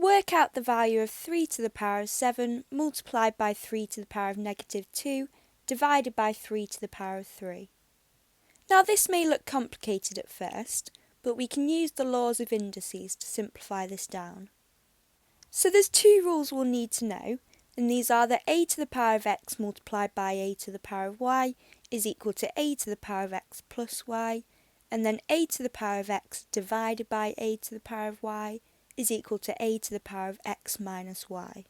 Work out the value of 3 to the power of 7 multiplied by 3 to the power of negative 2 divided by 3 to the power of 3. Now this may look complicated at first, but we can use the laws of indices to simplify this down. So there's two rules we'll need to know, and these are that a to the power of x multiplied by a to the power of y is equal to a to the power of x plus y, and then a to the power of x divided by a to the power of y is equal to a to the power of x minus y.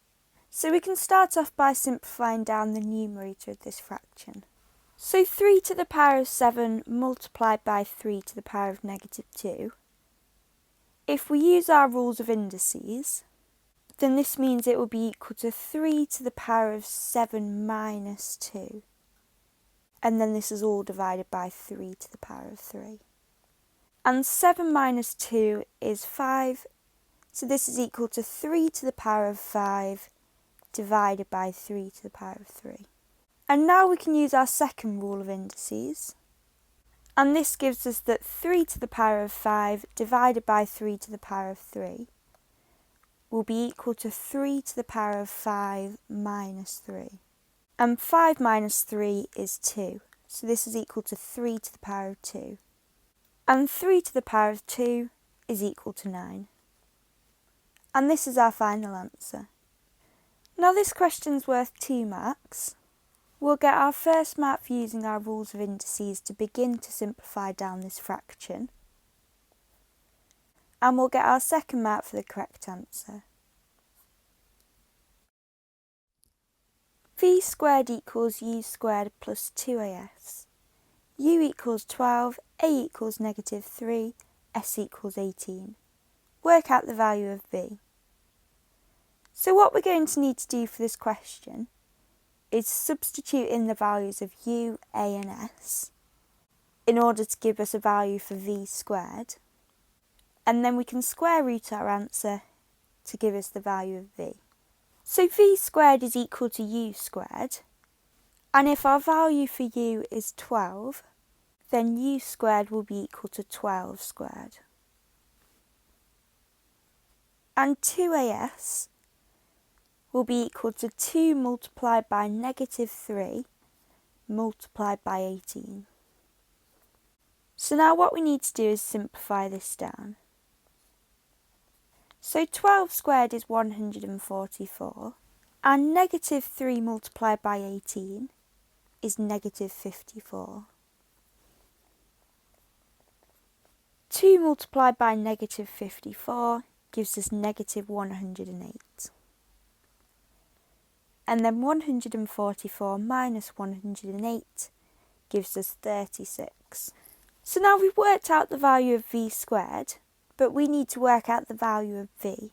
So we can start off by simplifying down the numerator of this fraction. So 3 to the power of 7 multiplied by 3 to the power of negative 2. If we use our rules of indices, then this means it will be equal to 3 to the power of 7 minus 2. And then this is all divided by 3 to the power of 3. And 7 minus 2 is 5, so this is equal to 3 to the power of 5 divided by 3 to the power of 3. And now we can use our second rule of indices. And this gives us that 3 to the power of 5 divided by 3 to the power of 3 will be equal to 3 to the power of 5 minus 3. And 5 minus 3 is 2, so this is equal to 3 to the power of 2. And 3 to the power of 2 is equal to 9. And this is our final answer. Now this question's worth 2 marks. We'll get our first mark for using our rules of indices to begin to simplify down this fraction. And we'll get our second mark for the correct answer. V squared equals u squared plus 2as. U equals 12, a equals negative 3, s equals 18. Work out the value of v. So what we're going to need to do for this question is substitute in the values of u, a and s in order to give us a value for v squared. And then we can square root our answer to give us the value of v. So v squared is equal to u squared, and if our value for u is 12, then u squared will be equal to 12 squared. And 2as will be equal to 2 multiplied by negative 3 multiplied by 18. So now what we need to do is simplify this down. So 12 squared is 144, and negative 3 multiplied by 18 is negative 54. 2 multiplied by negative 54 gives us negative 108. And then 144 minus 108 gives us 36. So now we've worked out the value of v squared, but we need to work out the value of v.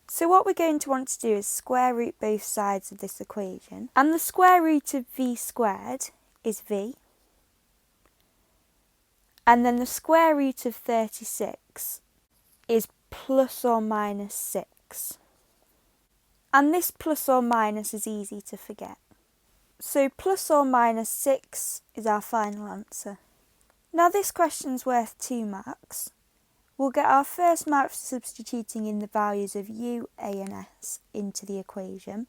So what we're going to want to do is square root both sides of this equation. And the square root of v squared is v. And then the square root of 36 is plus or minus 6. And this plus or minus is easy to forget. So plus or minus 6 is our final answer. Now this question's worth 2 marks. We'll get our first mark for substituting in the values of u, a and s into the equation.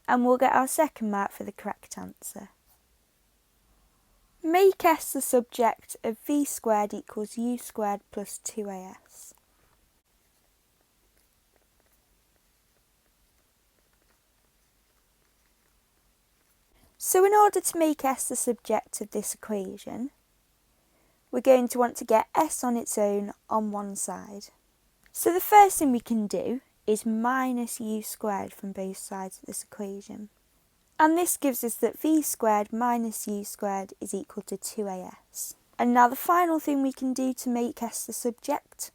And we'll get our second mark for the correct answer. Make s the subject of v squared equals u squared plus 2as. So in order to make s the subject of this equation, we're going to want to get s on its own on one side. So the first thing we can do is minus u squared from both sides of this equation. And this gives us that v squared minus u squared is equal to 2as. And now the final thing we can do to make s the subject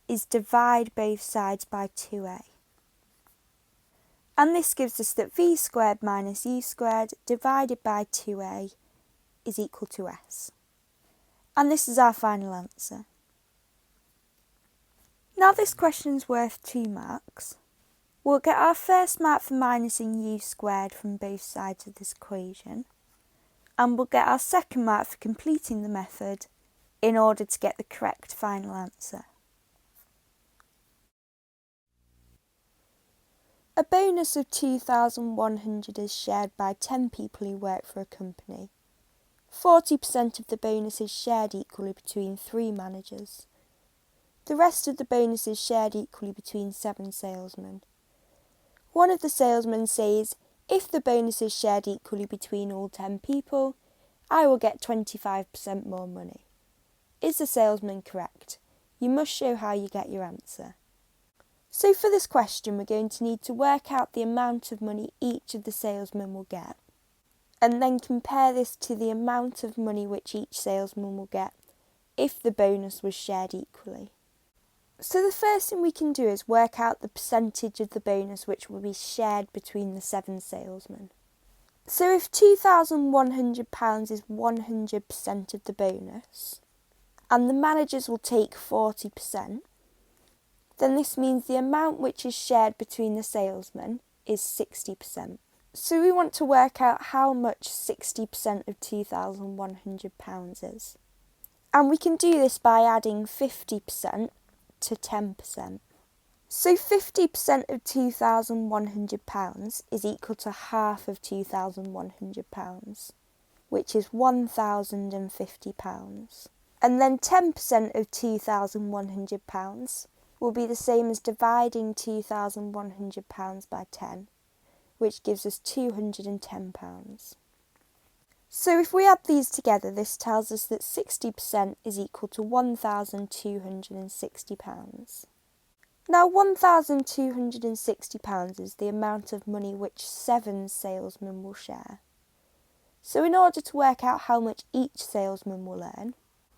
is divide both sides by 2a. And this gives us that v squared minus u squared divided by 2a is equal to s. And this is our final answer. Now this question's worth 2 marks. We'll get our first mark for minusing u squared from both sides of this equation, and we'll get our second mark for completing the method in order to get the correct final answer. A bonus of 2,100 is shared by 10 people who work for a company. 40% of the bonus is shared equally between 3 managers. The rest of the bonus is shared equally between 7 salesmen. One of the salesmen says, if the bonus is shared equally between all 10 people, I will get 25% more money. Is the salesman correct? You must show how you get your answer. So for this question, we're going to need to work out the amount of money each of the salesmen will get, and then compare this to the amount of money which each salesman will get if the bonus was shared equally. So the first thing we can do is work out the percentage of the bonus which will be shared between the 7 salesmen. So if £2,100 is 100% of the bonus, and the managers will take 40%, then this means the amount which is shared between the salesmen is 60%. So we want to work out how much 60% of £2,100 is. And we can do this by adding 50% to 10%. So 50% of £2,100 is equal to half of £2,100, which is £1,050. And then 10% of £2,100 will be the same as dividing £2,100 by 10, which gives us £210. So if we add these together, this tells us that 60% is equal to £1,260. Now £1,260 is the amount of money which 7 salesmen will share. So in order to work out how much each salesman will earn,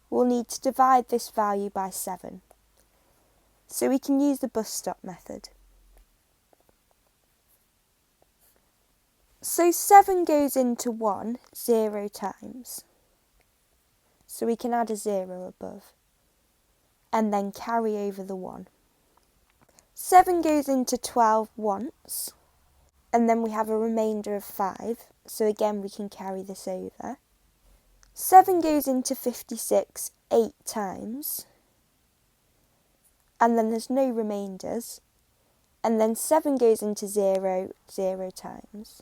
we'll need to divide this value by 7. So we can use the bus stop method. So 7 goes into 1 0 times. So we can add a 0 above and then carry over the 1. 7 goes into 12 once, and then we have a remainder of 5, so again we can carry this over. 7 goes into 56 8 times, and then there's no remainders, and then 7 goes into 0 0 times.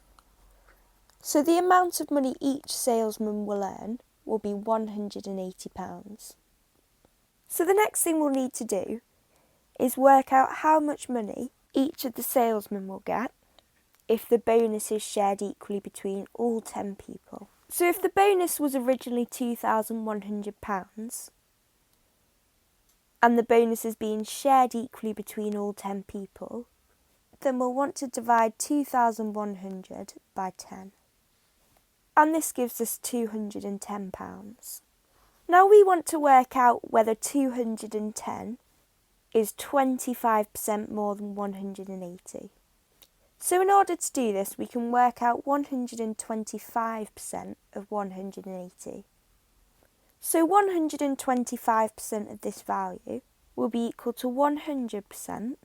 So the amount of money each salesman will earn will be £180. So the next thing we'll need to do is work out how much money each of the salesmen will get if the bonus is shared equally between all 10 people. So if the bonus was originally £2,100 and the bonus is being shared equally between all 10 people, then we'll want to divide 2,100 by 10. And this gives us £210. Now we want to work out whether 210 is 25% more than 180. So in order to do this, we can work out 125% of 180. So 125% of this value will be equal to 100%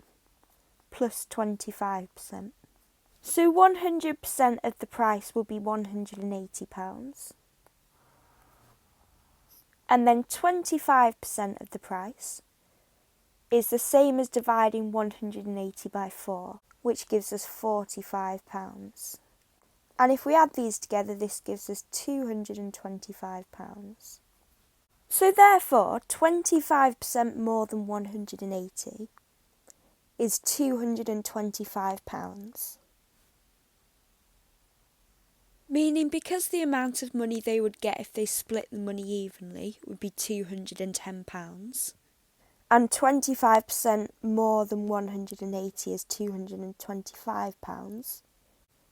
plus 25%. So 100% of the price will be £180. And then 25% of the price is the same as dividing 180 by 4, which gives us £45. And if we add these together, this gives us £225. So therefore, 25% more than 180 is £225. Meaning because the amount of money they would get if they split the money evenly would be £210, and 25% more than 180 is £225,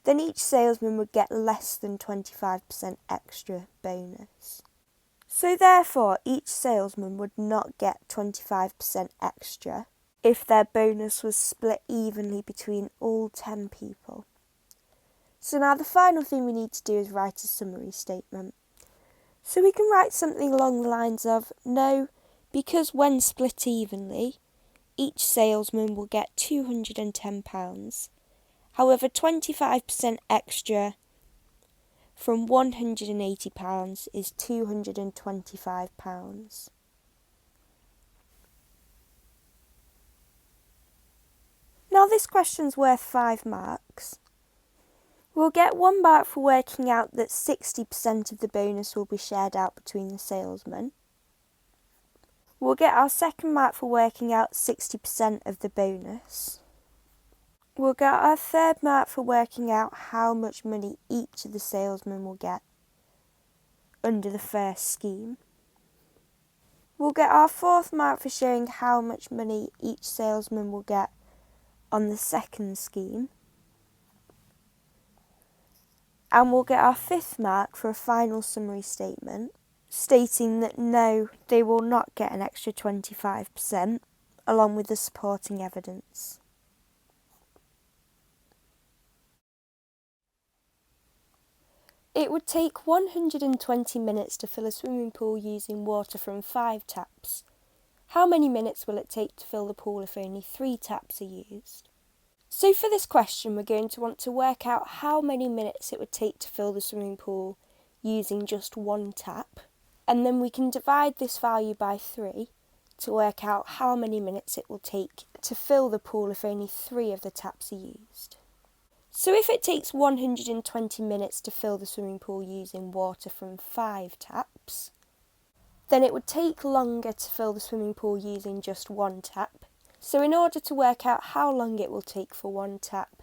then each salesman would get less than 25% extra bonus. So therefore, each salesman would not get 25% extra if their bonus was split evenly between all 10 people. So now the final thing we need to do is write a summary statement. So we can write something along the lines of, no, because when split evenly, each salesman will get £210. However, 25% extra from £180 is £225. Now this question's worth 5 marks. We'll get 1 mark for working out that 60% of the bonus will be shared out between the salesmen. We'll get our 2nd mark for working out 60% of the bonus. We'll get our 3rd mark for working out how much money each of the salesmen will get under the first scheme. We'll get our 4th mark for showing how much money each salesman will get on the second scheme. And we'll get our 5th mark for a final summary statement stating that no, they will not get an extra 25% along with the supporting evidence. It would take 120 minutes to fill a swimming pool using water from 5 taps. How many minutes will it take to fill the pool if only 3 taps are used? So for this question, we're going to want to work out how many minutes it would take to fill the swimming pool using just 1 tap, and then we can divide this value by 3 to work out how many minutes it will take to fill the pool if only 3 of the taps are used. So if it takes 120 minutes to fill the swimming pool using water from 5 taps, then it would take longer to fill the swimming pool using just 1 tap. So in order to work out how long it will take for 1 tap,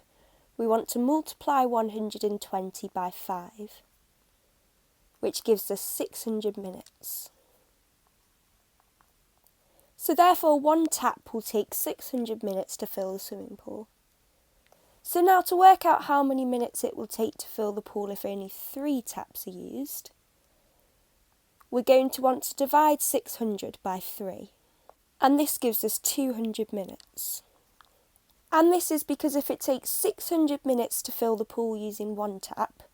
we want to multiply 120 by 5, which gives us 600 minutes. So therefore 1 tap will take 600 minutes to fill the swimming pool. So now to work out how many minutes it will take to fill the pool if only 3 taps are used, we're going to want to divide 600 by 3. And this gives us 200 minutes. And this is because if it takes 600 minutes to fill the pool using 1 tap,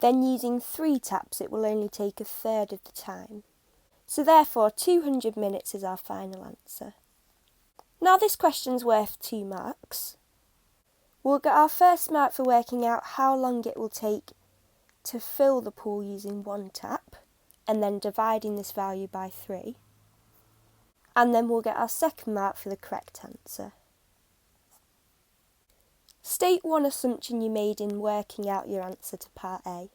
then using 3 taps it will only take a third of the time. So therefore 200 minutes is our final answer. Now this question's worth 2 marks. We'll get our 1st mark for working out how long it will take to fill the pool using 1 tap, and then dividing this value by 3. And then we'll get our 2nd mark for the correct answer. State one assumption you made in working out your answer to part A.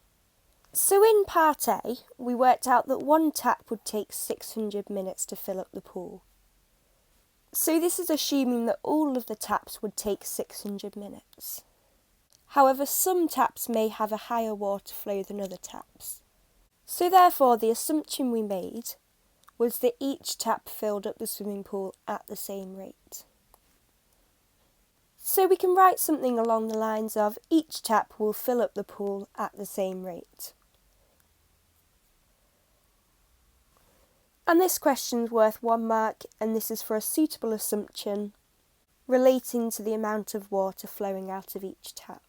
So in part A, we worked out that 1 tap would take 600 minutes to fill up the pool. So this is assuming that all of the taps would take 600 minutes. However, some taps may have a higher water flow than other taps. So therefore, the assumption we made was that each tap filled up the swimming pool at the same rate. So we can write something along the lines of each tap will fill up the pool at the same rate. And this question's worth 1 mark, and this is for a suitable assumption relating to the amount of water flowing out of each tap.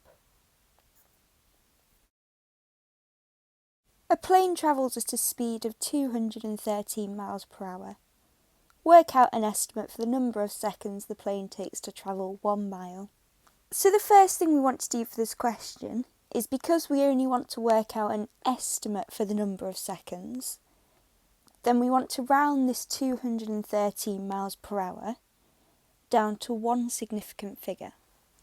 A plane travels at a speed of 213 miles per hour. Work out an estimate for the number of seconds the plane takes to travel 1 mile. So the first thing we want to do for this question is, because we only want to work out an estimate for the number of seconds, then we want to round this 213 miles per hour down to 1 significant figure.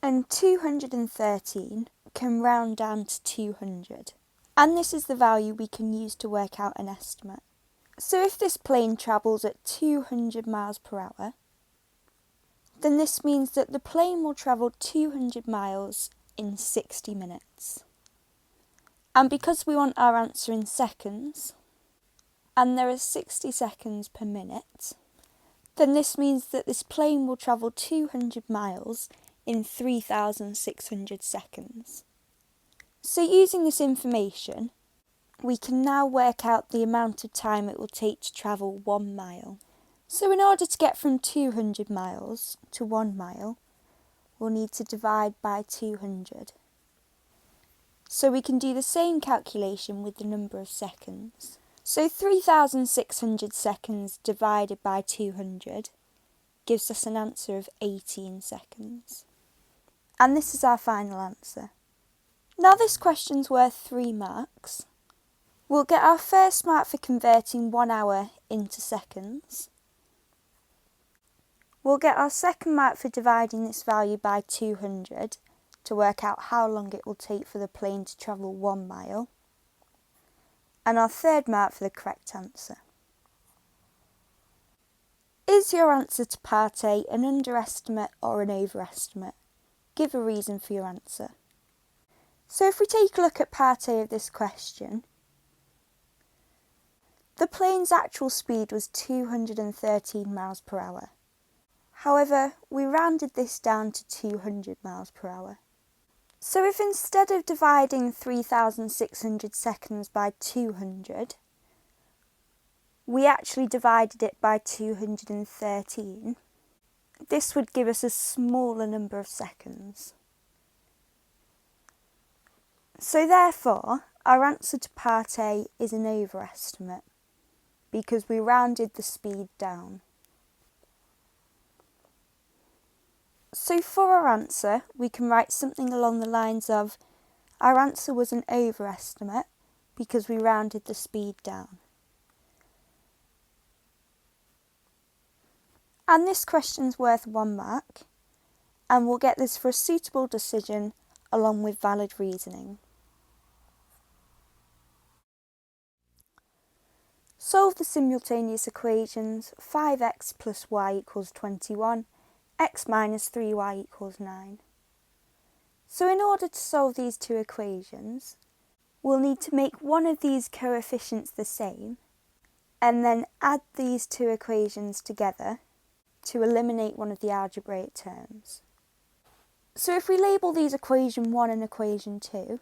And 213 can round down to 200. And this is the value we can use to work out an estimate. So if this plane travels at 200 miles per hour, then this means that the plane will travel 200 miles in 60 minutes. And because we want our answer in seconds, and there are 60 seconds per minute, then this means that this plane will travel 200 miles in 3,600 seconds. So using this information, we can now work out the amount of time it will take to travel 1 mile. So in order to get from 200 miles to 1 mile, we'll need to divide by 200. So we can do the same calculation with the number of seconds. So 3,600 seconds divided by 200 gives us an answer of 18 seconds. And this is our final answer. Now this question's worth 3 marks. We'll get our 1st mark for converting 1 hour into seconds. We'll get our second mark for dividing this value by 200 to work out how long it will take for the plane to travel 1 mile. And our third mark for the correct answer. Is your answer to part A an underestimate or an overestimate? Give a reason for your answer. So if we take a look at part A of this question, the plane's actual speed was 213 miles per hour. However, we rounded this down to 200 miles per hour. So if instead of dividing 3,600 seconds by 200, we actually divided it by 213, this would give us a smaller number of seconds. So therefore, our answer to part A is an overestimate, because we rounded the speed down. So for our answer, we can write something along the lines of, our answer was an overestimate because we rounded the speed down. And this question's worth 1 mark, and we'll get this for a suitable decision along with valid reasoning. Solve the simultaneous equations 5x plus y equals 21, x minus 3y equals 9. So in order to solve these two equations, we'll need to make one of these coefficients the same, and then add these two equations together to eliminate one of the algebraic terms. So if we label these equation 1 and equation 2,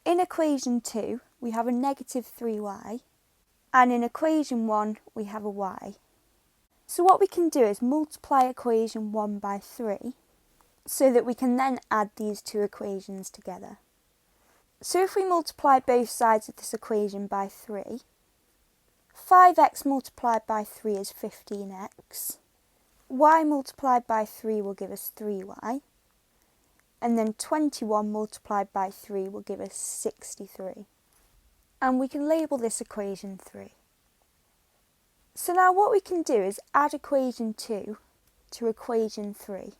in equation 2 we have a negative 3y, and in equation 1 we have a y. So what we can do is multiply equation 1 by 3, so that we can then add these two equations together. So if we multiply both sides of this equation by 3, 5x multiplied by 3 is 15x, y multiplied by 3 will give us 3y, and then 21 multiplied by 3 will give us 63. And we can label this equation 3. So now what we can do is add equation 2 to equation 3.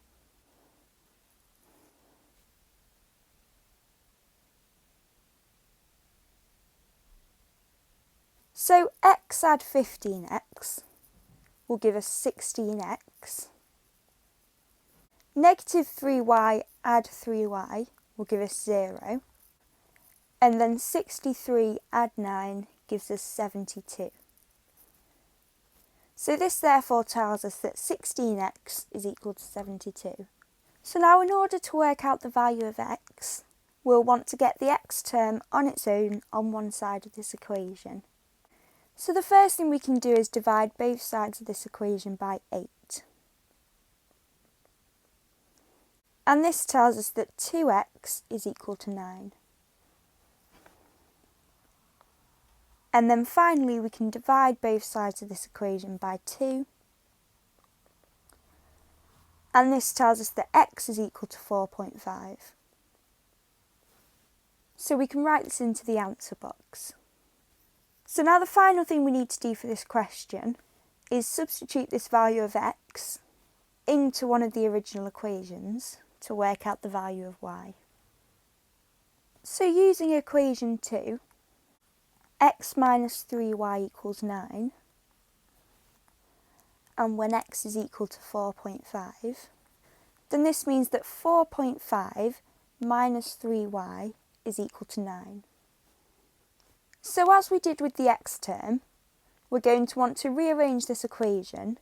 So x add 15x will give us 16x. Negative 3y add 3y will give us 0. And then 63 add 9 gives us 72. So this therefore tells us that 16x is equal to 72. So now in order to work out the value of x, we'll want to get the x term on its own on one side of this equation. So the first thing we can do is divide both sides of this equation by 8. And this tells us that 2x is equal to 9. And then finally we can divide both sides of this equation by 2. And this tells us that x is equal to 4.5. So we can write this into the answer box. So now the final thing we need to do for this question is substitute this value of x into one of the original equations to work out the value of y. So using equation 2, x minus 3y equals 9, and when x is equal to 4.5, then this means that 4.5 minus 3y is equal to 9. So as we did with the x term, we're going to want to rearrange this equation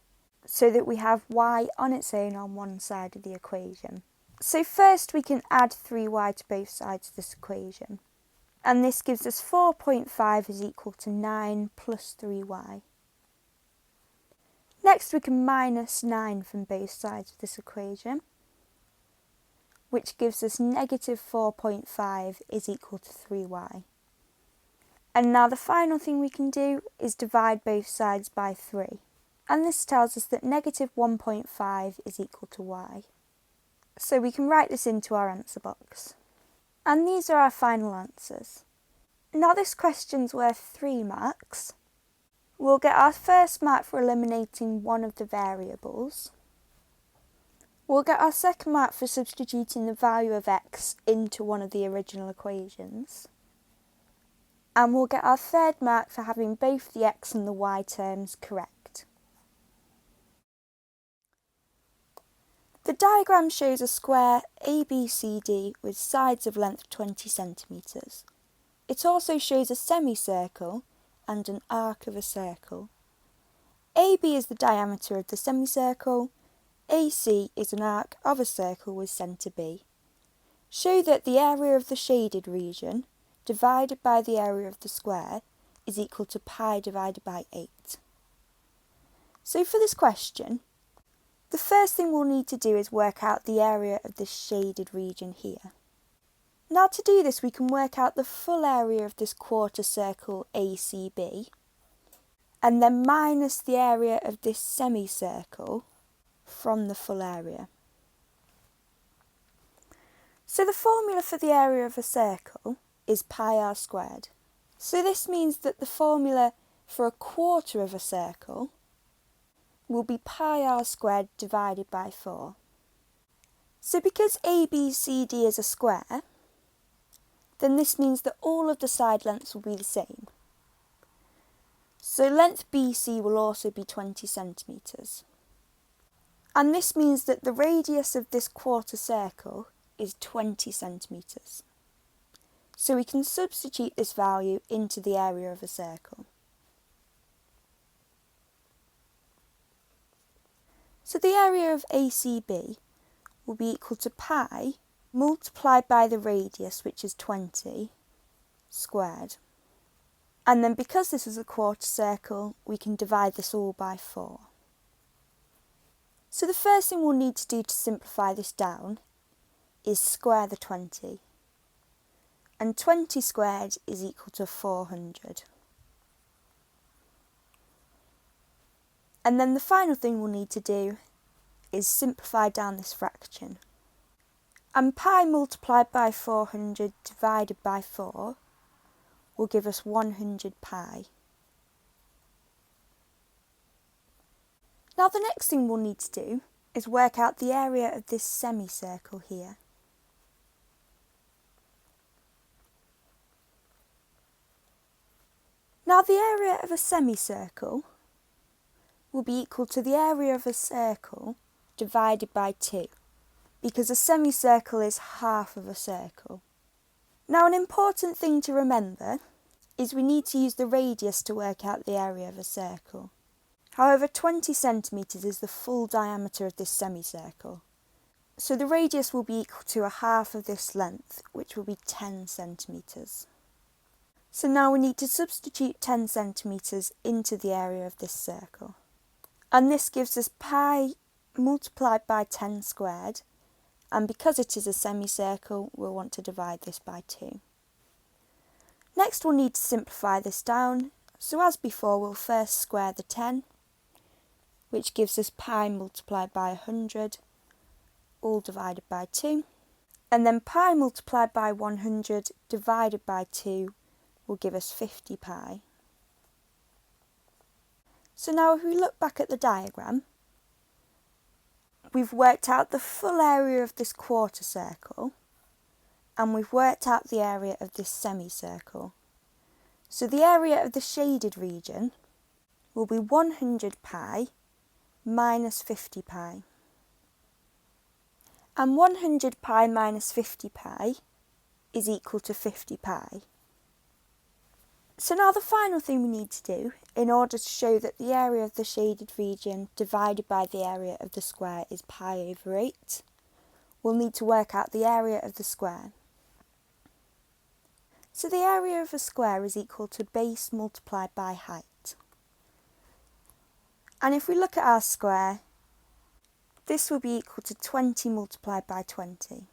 so that we have y on its own on one side of the equation. So first we can add 3y to both sides of this equation, and this gives us 4.5 is equal to 9 plus 3y. Next we can minus 9 from both sides of this equation, which gives us negative 4.5 is equal to 3y. And now the final thing we can do is divide both sides by 3. And this tells us that negative 1.5 is equal to y. So we can write this into our answer box. And these are our final answers. Now this question's worth 3 marks, We'll get our first mark for eliminating one of the variables. We'll get our second mark for substituting the value of x into one of the original equations. And we'll get our third mark for having both the x and the y terms correct. The diagram shows a square ABCD with sides of length 20 centimetres. It also shows a semicircle and an arc of a circle. AB is the diameter of the semicircle, AC is an arc of a circle with centre B. Show that the area of the shaded region divided by the area of the square is equal to pi divided by 8. So for this question, the first thing we'll need to do is work out the area of this shaded region here. Now to do this we can work out the full area of this quarter circle ACB and then minus the area of this semicircle from the full area. So the formula for the area of a circle is pi r squared. So this means that the formula for a quarter of a circle will be pi r squared divided by 4. So because ABCD is a square, then this means that all of the side lengths will be the same. So length BC will also be 20 centimetres. And this means that the radius of this quarter circle is 20 centimetres. So we can substitute this value into the area of a circle. So the area of ACB will be equal to pi multiplied by the radius, which is 20, squared. And then because this is a quarter circle, we can divide this all by 4. So the first thing we'll need to do to simplify this down is square the 20. And 20 squared is equal to 400. And then the final thing we'll need to do is simplify down this fraction. And pi multiplied by 400 divided by 4 will give us 100 pi. Now the next thing we'll need to do is work out the area of this semicircle here. Now the area of a semicircle will be equal to the area of a circle divided by 2, because a semicircle is half of a circle. Now an important thing to remember is we need to use the radius to work out the area of a circle. However, 20 centimetres is the full diameter of this semicircle. So the radius will be equal to a half of this length, which will be 10 centimetres. So now we need to substitute 10 centimetres into the area of this circle. And this gives us pi multiplied by 10 squared. And because it is a semicircle, we'll want to divide this by 2. Next we'll need to simplify this down. So as before, we'll first square the 10, which gives us pi multiplied by 100, all divided by 2. And then pi multiplied by 100 divided by 2 will give us 50 pi. So now if we look back at the diagram, we've worked out the full area of this quarter circle, and we've worked out the area of this semicircle. So the area of the shaded region will be 100 pi minus 50 pi. And 100 pi minus 50 pi is equal to 50 pi. So now the final thing we need to do, in order to show that the area of the shaded region divided by the area of the square is pi over 8, we'll need to work out the area of the square. So the area of a square is equal to base multiplied by height. And if we look at our square, this will be equal to 20 multiplied by 20.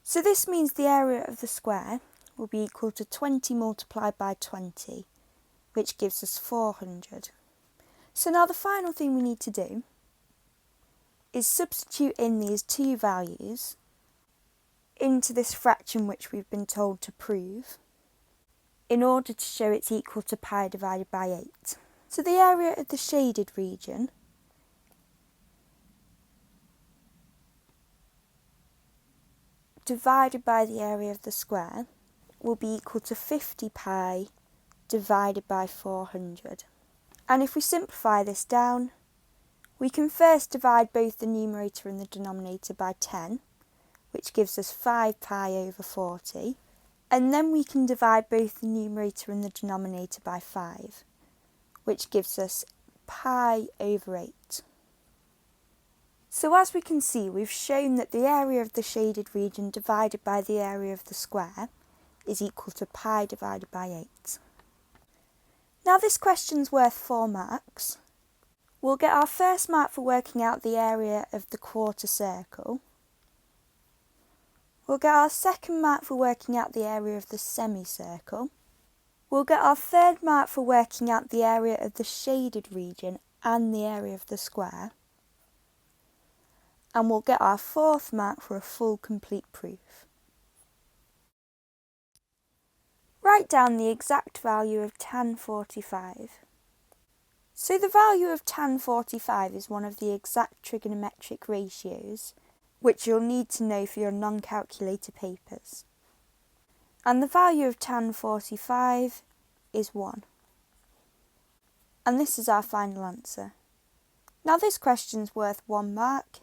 So this means the area of the square will be equal to 20 multiplied by 20, which gives us 400. So now the final thing we need to do is substitute in these two values into this fraction which we've been told to prove. in order to show it's equal to pi divided by 8. So the area of the shaded region divided by the area of the square will be equal to 50 pi divided by 400. And if we simplify this down, we can first divide both the numerator and the denominator by 10, which gives us 5 pi over 40. And then we can divide both the numerator and the denominator by 5, which gives us pi over 8. So as we can see, we've shown that the area of the shaded region divided by the area of the square is equal to pi divided by 8. Now this question's worth 4 marks. We'll get our first mark for working out the area of the quarter circle. We'll get our second mark for working out the area of the semicircle. We'll get our third mark for working out the area of the shaded region and the area of the square. And we'll get our fourth mark for a full complete proof. Write down the exact value of tan 45. So the value of tan 45 is one of the exact trigonometric ratios which you'll need to know for your non-calculator papers. And the value of tan 45 is 1. And this is our final answer. Now this question's worth 1 mark,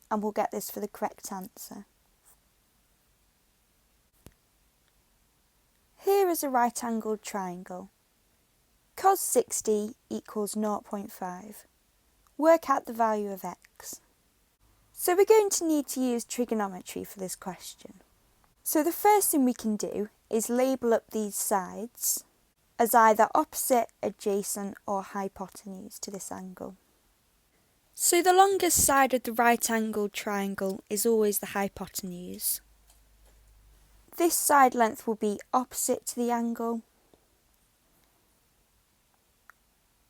and we'll get this for the correct answer. Here is a right-angled triangle. Cos 60 equals 0.5. Work out the value of x. So we're going to need to use trigonometry for this question. So the first thing we can do is label up these sides as either opposite, adjacent or hypotenuse to this angle. So the longest side of the right-angled triangle is always the hypotenuse. This side length will be opposite to the angle,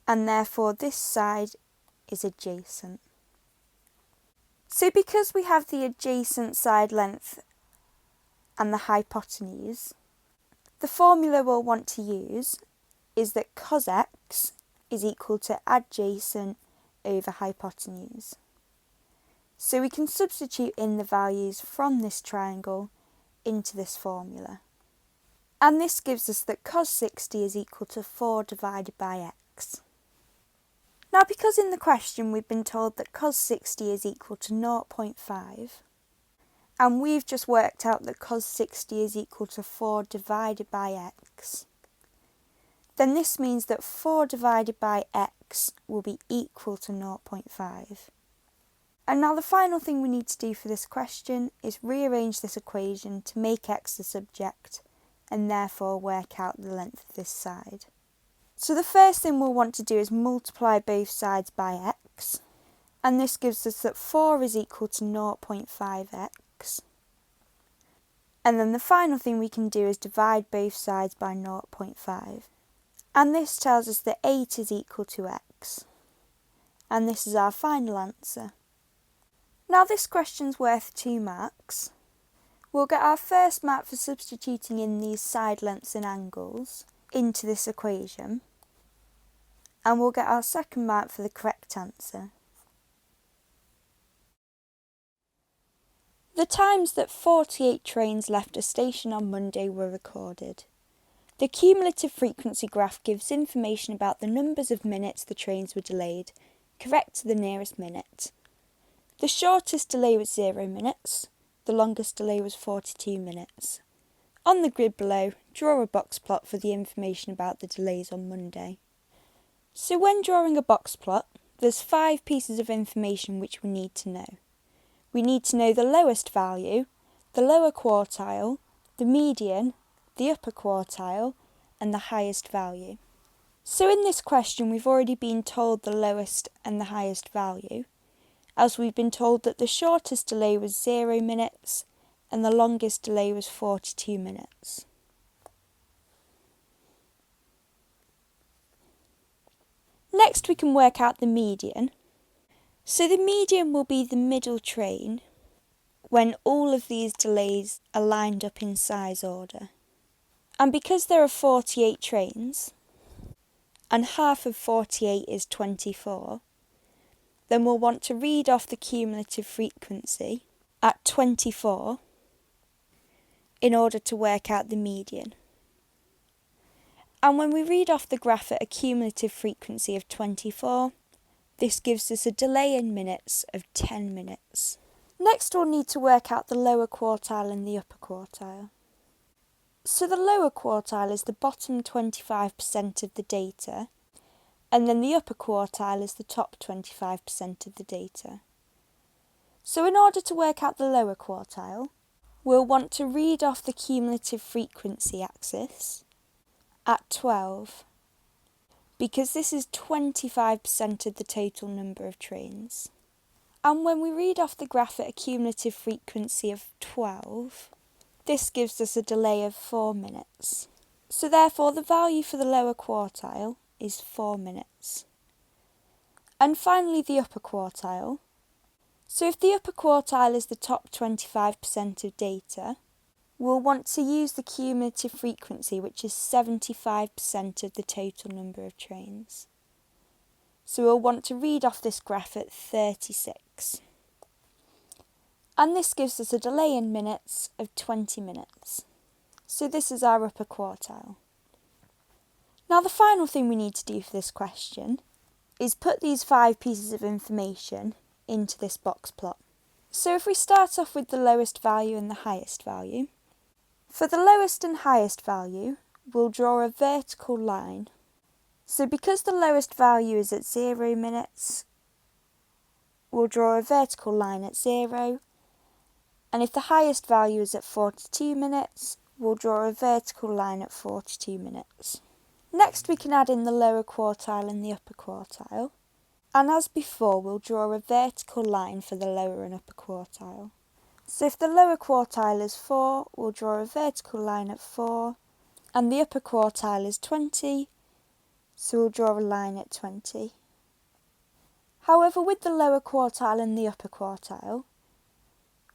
and therefore this side is adjacent. So because we have the adjacent side length and the hypotenuse, the formula we'll want to use is that cos x is equal to adjacent over hypotenuse. So we can substitute in the values from this triangle into this formula. And this gives us that cos 60 is equal to 4 divided by x. Now because in the question we've been told that cos 60 is equal to 0.5, and we've just worked out that cos 60 is equal to 4 divided by x, then this means that 4 divided by x will be equal to 0.5. And now the final thing we need to do for this question is rearrange this equation to make x the subject and therefore work out the length of this side. So the first thing we'll want to do is multiply both sides by x, and this gives us that 4 is equal to 0.5x. And then the final thing we can do is divide both sides by 0.5. And this tells us that 8 is equal to x. And this is our final answer. Now this question's worth 2 marks. We'll get our first mark for substituting in these side lengths and angles into this equation. And we'll get our second mark for the correct answer. The times that 48 trains left a station on Monday were recorded. The cumulative frequency graph gives information about the numbers of minutes the trains were delayed, correct to the nearest minute. The shortest delay was 0 minutes, the longest delay was 42 minutes. On the grid below, draw a box plot for the information about the delays on Monday. So when drawing a box plot, there's 5 pieces of information which we need to know. We need to know the lowest value, the lower quartile, the median, the upper quartile, and the highest value. So in this question we've already been told the lowest and the highest value, as we've been told that the shortest delay was 0 minutes and the longest delay was 42 minutes. Next we can work out the median. So the median will be the middle train when all of these delays are lined up in size order. And because there are 48 trains, and half of 48 is 24, then we'll want to read off the cumulative frequency at 24 in order to work out the median. And when we read off the graph at a cumulative frequency of 24, this gives us a delay in minutes of 10 minutes. Next, we'll need to work out the lower quartile and the upper quartile. So the lower quartile is the bottom 25% of the data, and then the upper quartile is the top 25% of the data. So in order to work out the lower quartile, we'll want to read off the cumulative frequency axis at 12, because this is 25% of the total number of trains. And when we read off the graph at a cumulative frequency of 12, this gives us a delay of 4 minutes. So therefore the value for the lower quartile is 4 minutes. And finally the upper quartile. So if the upper quartile is the top 25% of data, we'll want to use the cumulative frequency, which is 75% of the total number of trains. So we'll want to read off this graph at 36. And this gives us a delay in minutes of 20 minutes. So this is our upper quartile. Now the final thing we need to do for this question is put these 5 pieces of information into this box plot. So if we start off with the lowest value and the highest value, for the lowest and highest value, we'll draw a vertical line. So because the lowest value is at 0 minutes, we'll draw a vertical line at 0. And if the highest value is at 42 minutes, we'll draw a vertical line at 42 minutes. Next we can add in the lower quartile and the upper quartile. And as before, we'll draw a vertical line for the lower and upper quartile. So if the lower quartile is 4, we'll draw a vertical line at 4. And the upper quartile is 20, so we'll draw a line at 20. However, with the lower quartile and the upper quartile,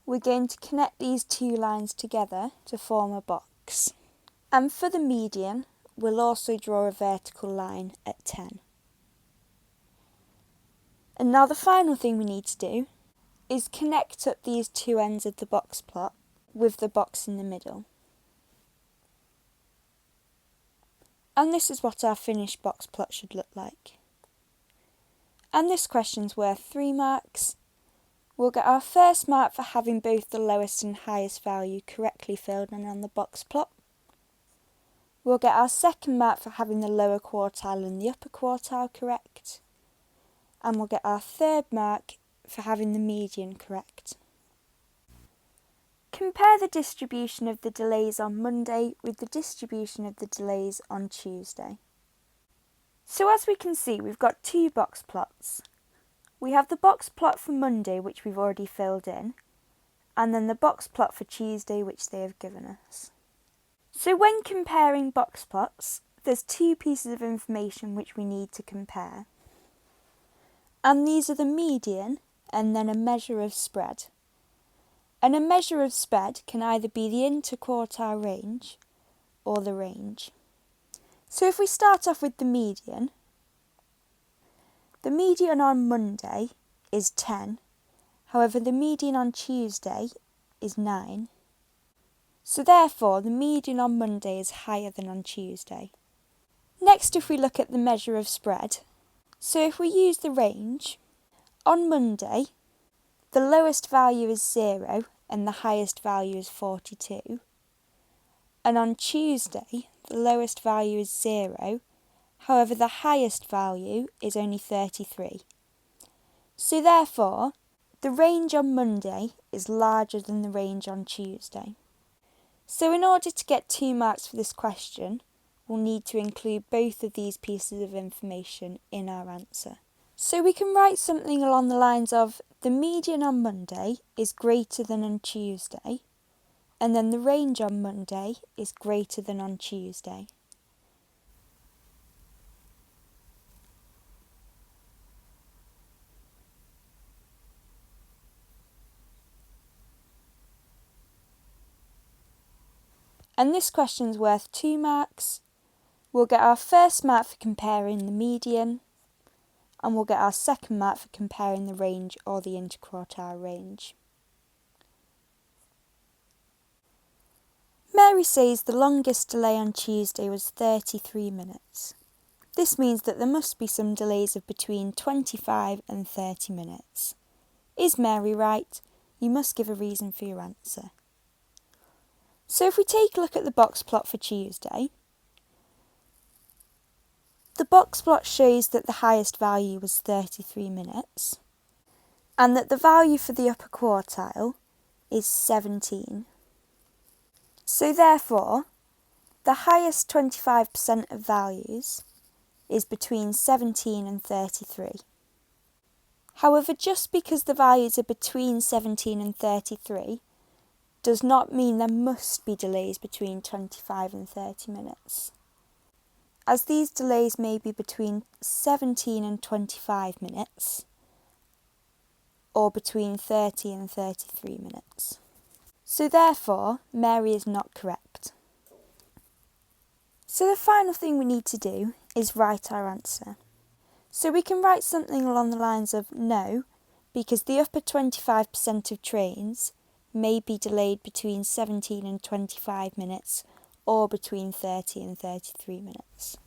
we're going to connect these 2 lines together to form a box. And for the median, we'll also draw a vertical line at 10. And now the final thing we need to do is connect up these 2 ends of the box plot with the box in the middle. And this is what our finished box plot should look like. And this question's worth 3 marks. We'll get our first mark for having both the lowest and highest value correctly filled in on the box plot. We'll get our second mark for having the lower quartile and the upper quartile correct. And we'll get our third mark for having the median correct. Compare the distribution of the delays on Monday with the distribution of the delays on Tuesday. So as we can see, we've got 2 box plots. We have the box plot for Monday, which we've already filled in, and then the box plot for Tuesday, which they have given us. So when comparing box plots, there's 2 pieces of information which we need to compare. And these are the median and then a measure of spread. And a measure of spread can either be the interquartile range or the range. So if we start off with the median on Monday is 10, however the median on Tuesday is 9. So therefore the median on Monday is higher than on Tuesday. Next, if we look at the measure of spread, so if we use the range, on Monday the lowest value is 0 and the highest value is 42. And on Tuesday the lowest value is 0, however the highest value is only 33. So therefore the range on Monday is larger than the range on Tuesday. So in order to get 2 marks for this question, we'll need to include both of these pieces of information in our answer. So we can write something along the lines of the median on Monday is greater than on Tuesday, and then the range on Monday is greater than on Tuesday. And this question's worth 2 marks. We'll get our first mark for comparing the median, and we'll get our second mark for comparing the range or the interquartile range. Mary says the longest delay on Tuesday was 33 minutes. This means that there must be some delays of between 25 and 30 minutes. Is Mary right? You must give a reason for your answer. So if we take a look at the box plot for Tuesday, the box plot shows that the highest value was 33 minutes and that the value for the upper quartile is 17. So therefore, the highest 25% of values is between 17 and 33. However, just because the values are between 17 and 33 does not mean there must be delays between 25 and 30 minutes, as these delays may be between 17 and 25 minutes or between 30 and 33 minutes. So therefore, Mary is not correct. So the final thing we need to do is write our answer. So we can write something along the lines of no, because the upper 25% of trains may be delayed between 17 and 25 minutes or between 30 and 33 minutes.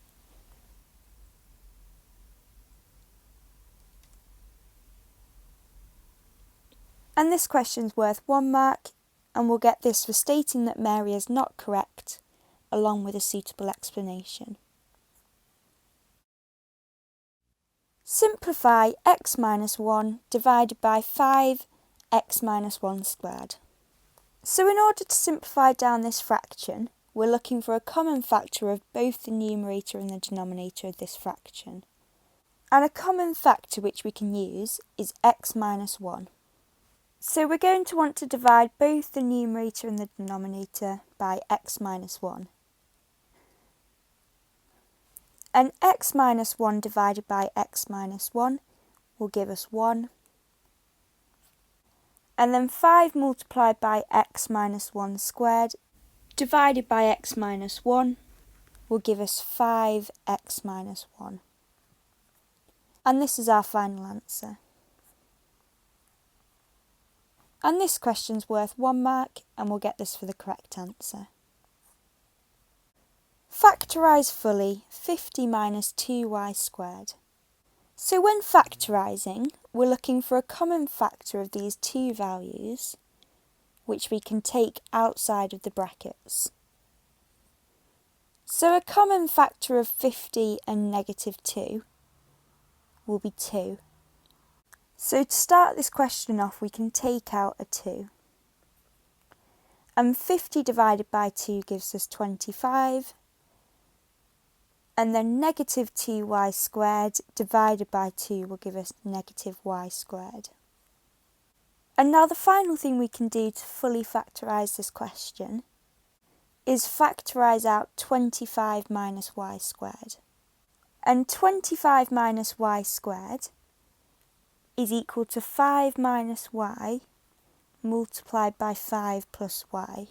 And this question's worth 1 mark, and we'll get this for stating that Mary is not correct, along with a suitable explanation. Simplify x minus 1 divided by 5x minus 1 squared. So in order to simplify down this fraction, we're looking for a common factor of both the numerator and the denominator of this fraction. And a common factor which we can use is x minus 1. So we're going to want to divide both the numerator and the denominator by x minus 1. And x minus 1 divided by x minus 1 will give us 1. And then 5 multiplied by x minus 1 squared divided by x minus 1 will give us 5x minus 1. And this is our final answer. And this question's worth 1 mark, and we'll get this for the correct answer. Factorise fully 50 minus 2y squared. So when factorising, we're looking for a common factor of these two values, which we can take outside of the brackets. So a common factor of 50 and negative 2 will be 2. So to start this question off, we can take out a 2. And 50 divided by 2 gives us 25. And then negative 2y squared divided by 2 will give us negative y squared. And now the final thing we can do to fully factorise this question is factorise out 25 minus y squared. And 25 minus y squared is equal to 5 minus y multiplied by 5 plus y.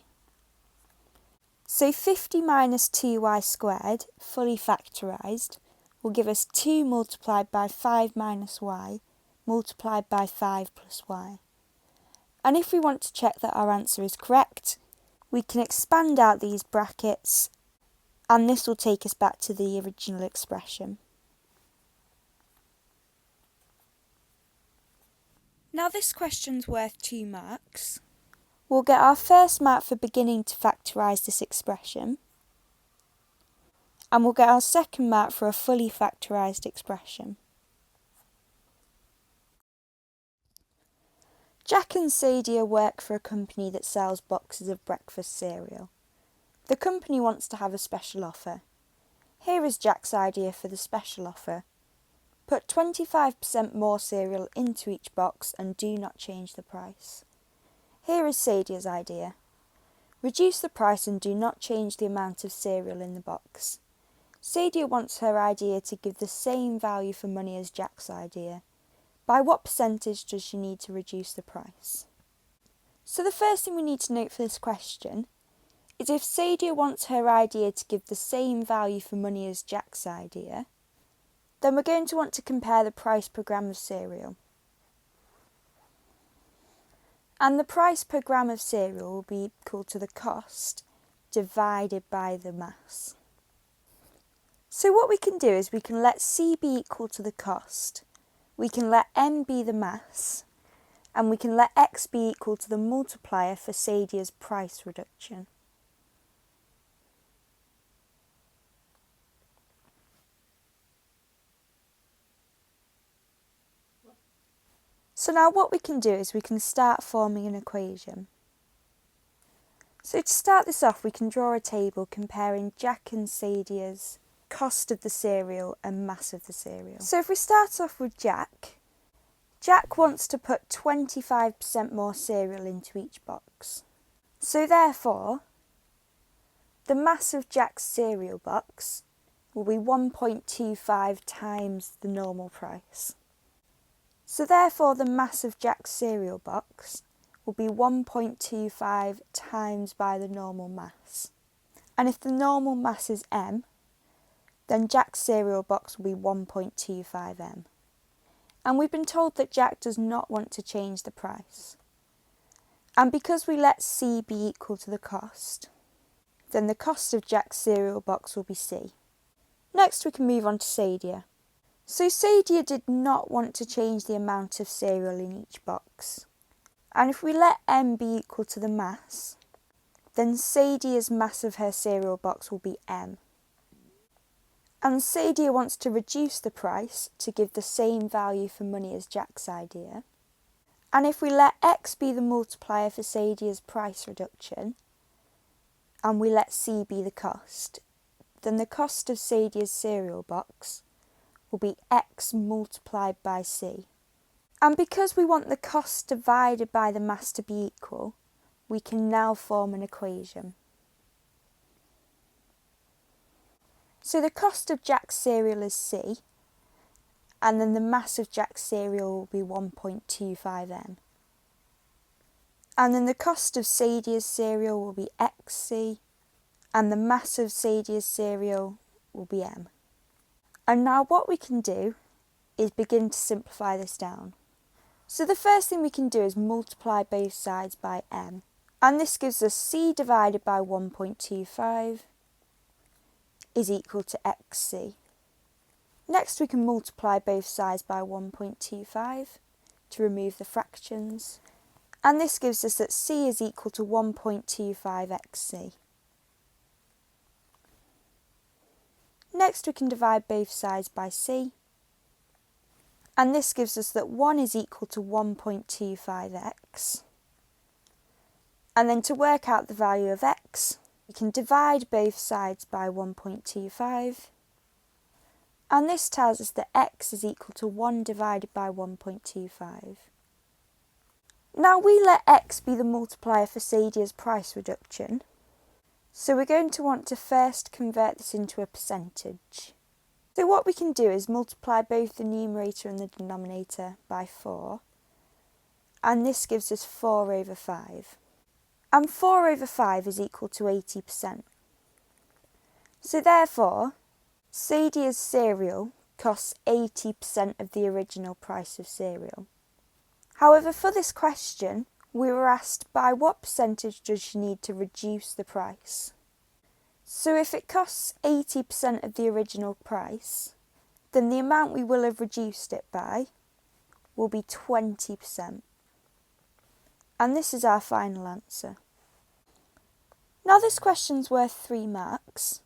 So 50 minus 2y squared, fully factorised, will give us 2 multiplied by 5 minus y multiplied by 5 plus y. And if we want to check that our answer is correct, we can expand out these brackets, and this will take us back to the original expression. Now this question's worth 2 marks. We'll get our first mark for beginning to factorise this expression, and we'll get our second mark for a fully factorised expression. Jack and Sadia work for a company that sells boxes of breakfast cereal. The company wants to have a special offer. Here is Jack's idea for the special offer. Put 25% more cereal into each box and do not change the price. Here is Sadia's idea. Reduce the price and do not change the amount of cereal in the box. Sadia wants her idea to give the same value for money as Jack's idea. By what percentage does she need to reduce the price? So the first thing we need to note for this question is if Sadia wants her idea to give the same value for money as Jack's idea, then we're going to want to compare the price per gram of cereal. And the price per gram of cereal will be equal to the cost divided by the mass. So what we can do is we can let C be equal to the cost, we can let M be the mass, and we can let X be equal to the multiplier for Sadia's price reduction. So now what we can do is we can start forming an equation. So to start this off, we can draw a table comparing Jack and Sadia's cost of the cereal and mass of the cereal. So if we start off with Jack wants to put 25% more cereal into each box. So therefore, the mass of Jack's cereal box will be 1.25 times the normal price. So therefore, the mass of Jack's cereal box will be 1.25 times by the normal mass. And if the normal mass is M, then Jack's cereal box will be 1.25 M. And we've been told that Jack does not want to change the price. And because we let C be equal to the cost, then the cost of Jack's cereal box will be C. Next we can move on to Sadia. So Sadia did not want to change the amount of cereal in each box. And if we let M be equal to the mass, then Sadia's mass of her cereal box will be M. And Sadia wants to reduce the price to give the same value for money as Jack's idea. And if we let X be the multiplier for Sadia's price reduction, and we let C be the cost, then the cost of Sadia's cereal box will be X multiplied by C. And because we want the cost divided by the mass to be equal, we can now form an equation. So the cost of Jack's cereal is C, and then the mass of Jack's cereal will be 1.25 M. And then the cost of Sadia's cereal will be XC, and the mass of Sadia's cereal will be M. And now what we can do is begin to simplify this down. So the first thing we can do is multiply both sides by M. And this gives us C divided by 1.25 is equal to XC. Next we can multiply both sides by 1.25 to remove the fractions. And this gives us that C is equal to 1.25 XC. Next we can divide both sides by C, and this gives us that 1 is equal to 1.25x. And then to work out the value of x, we can divide both sides by 1.25, and this tells us that x is equal to 1 divided by 1.25. Now we let x be the multiplier for Sadia's price reduction, so we're going to want to first convert this into a percentage. So what we can do is multiply both the numerator and the denominator by 4, and this gives us 4 over 5. And 4 over 5 is equal to 80%. So therefore, Sadia's cereal costs 80% of the original price of cereal. However, for this question, we were asked by what percentage does she need to reduce the price. So if it costs 80% of the original price, then the amount we will have reduced it by will be 20%. And this is our final answer. Now this question's worth 3 marks.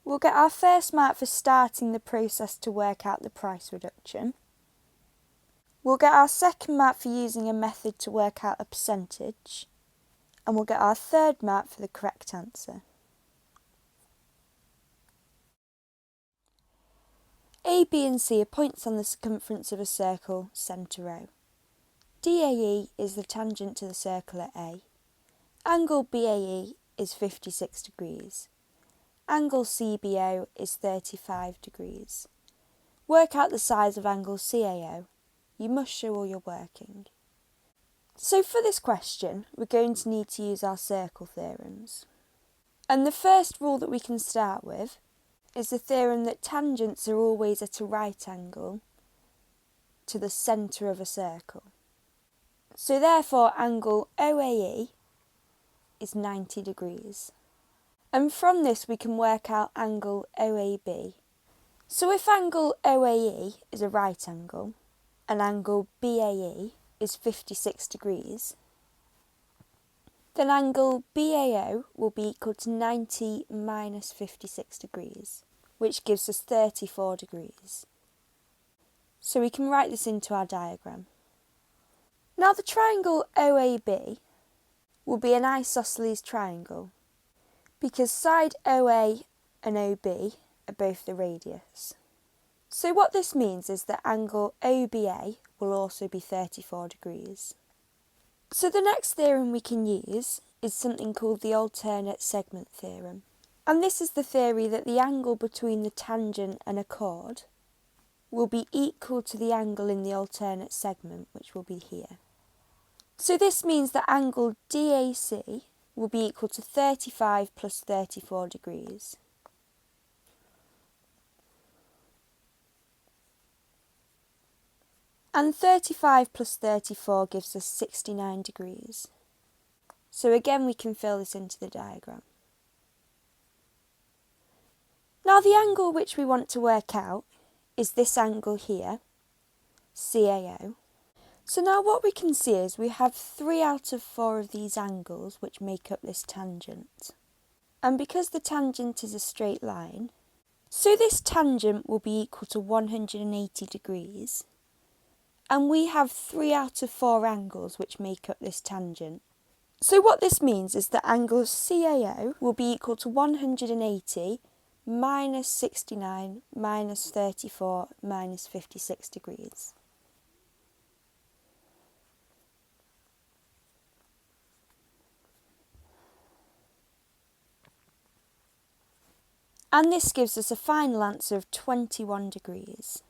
We'll get our first mark for starting the process to work out the price reduction. We'll get our second mark for using a method to work out a percentage, and we'll get our third mark for the correct answer. A, B and C are points on the circumference of a circle, centre O. DAE is the tangent to the circle at A. Angle BAE is 56 degrees. Angle CBO is 35 degrees. Work out the size of angle CAO. You must show all your working. So for this question, we're going to need to use our circle theorems. And the first rule that we can start with is the theorem that tangents are always at a right angle to the centre of a circle. So therefore angle OAE is 90 degrees. And from this we can work out angle OAB. So if angle OAE is a right angle and angle BAE is 56 degrees, then angle BAO will be equal to 90 minus 56 degrees, which gives us 34 degrees. So we can write this into our diagram. Now the triangle OAB will be an isosceles triangle because side OA and OB are both the radius. So what this means is that angle OBA will also be 34 degrees. So the next theorem we can use is something called the alternate segment theorem. And this is the theory that the angle between the tangent and a chord will be equal to the angle in the alternate segment, which will be here. So this means that angle DAC will be equal to 35 plus 34 degrees. And 35 plus 34 gives us 69 degrees. So again we can fill this into the diagram. Now the angle which we want to work out is this angle here, CAO. So now what we can see is we have 3 out of 4 of these angles which make up this tangent. And because the tangent is a straight line, so this tangent will be equal to 180 degrees. And we have 3 out of 4 angles which make up this tangent. So what this means is that angle CAO will be equal to 180 minus 69 minus 34 minus 56 degrees. And this gives us a final answer of 21 degrees.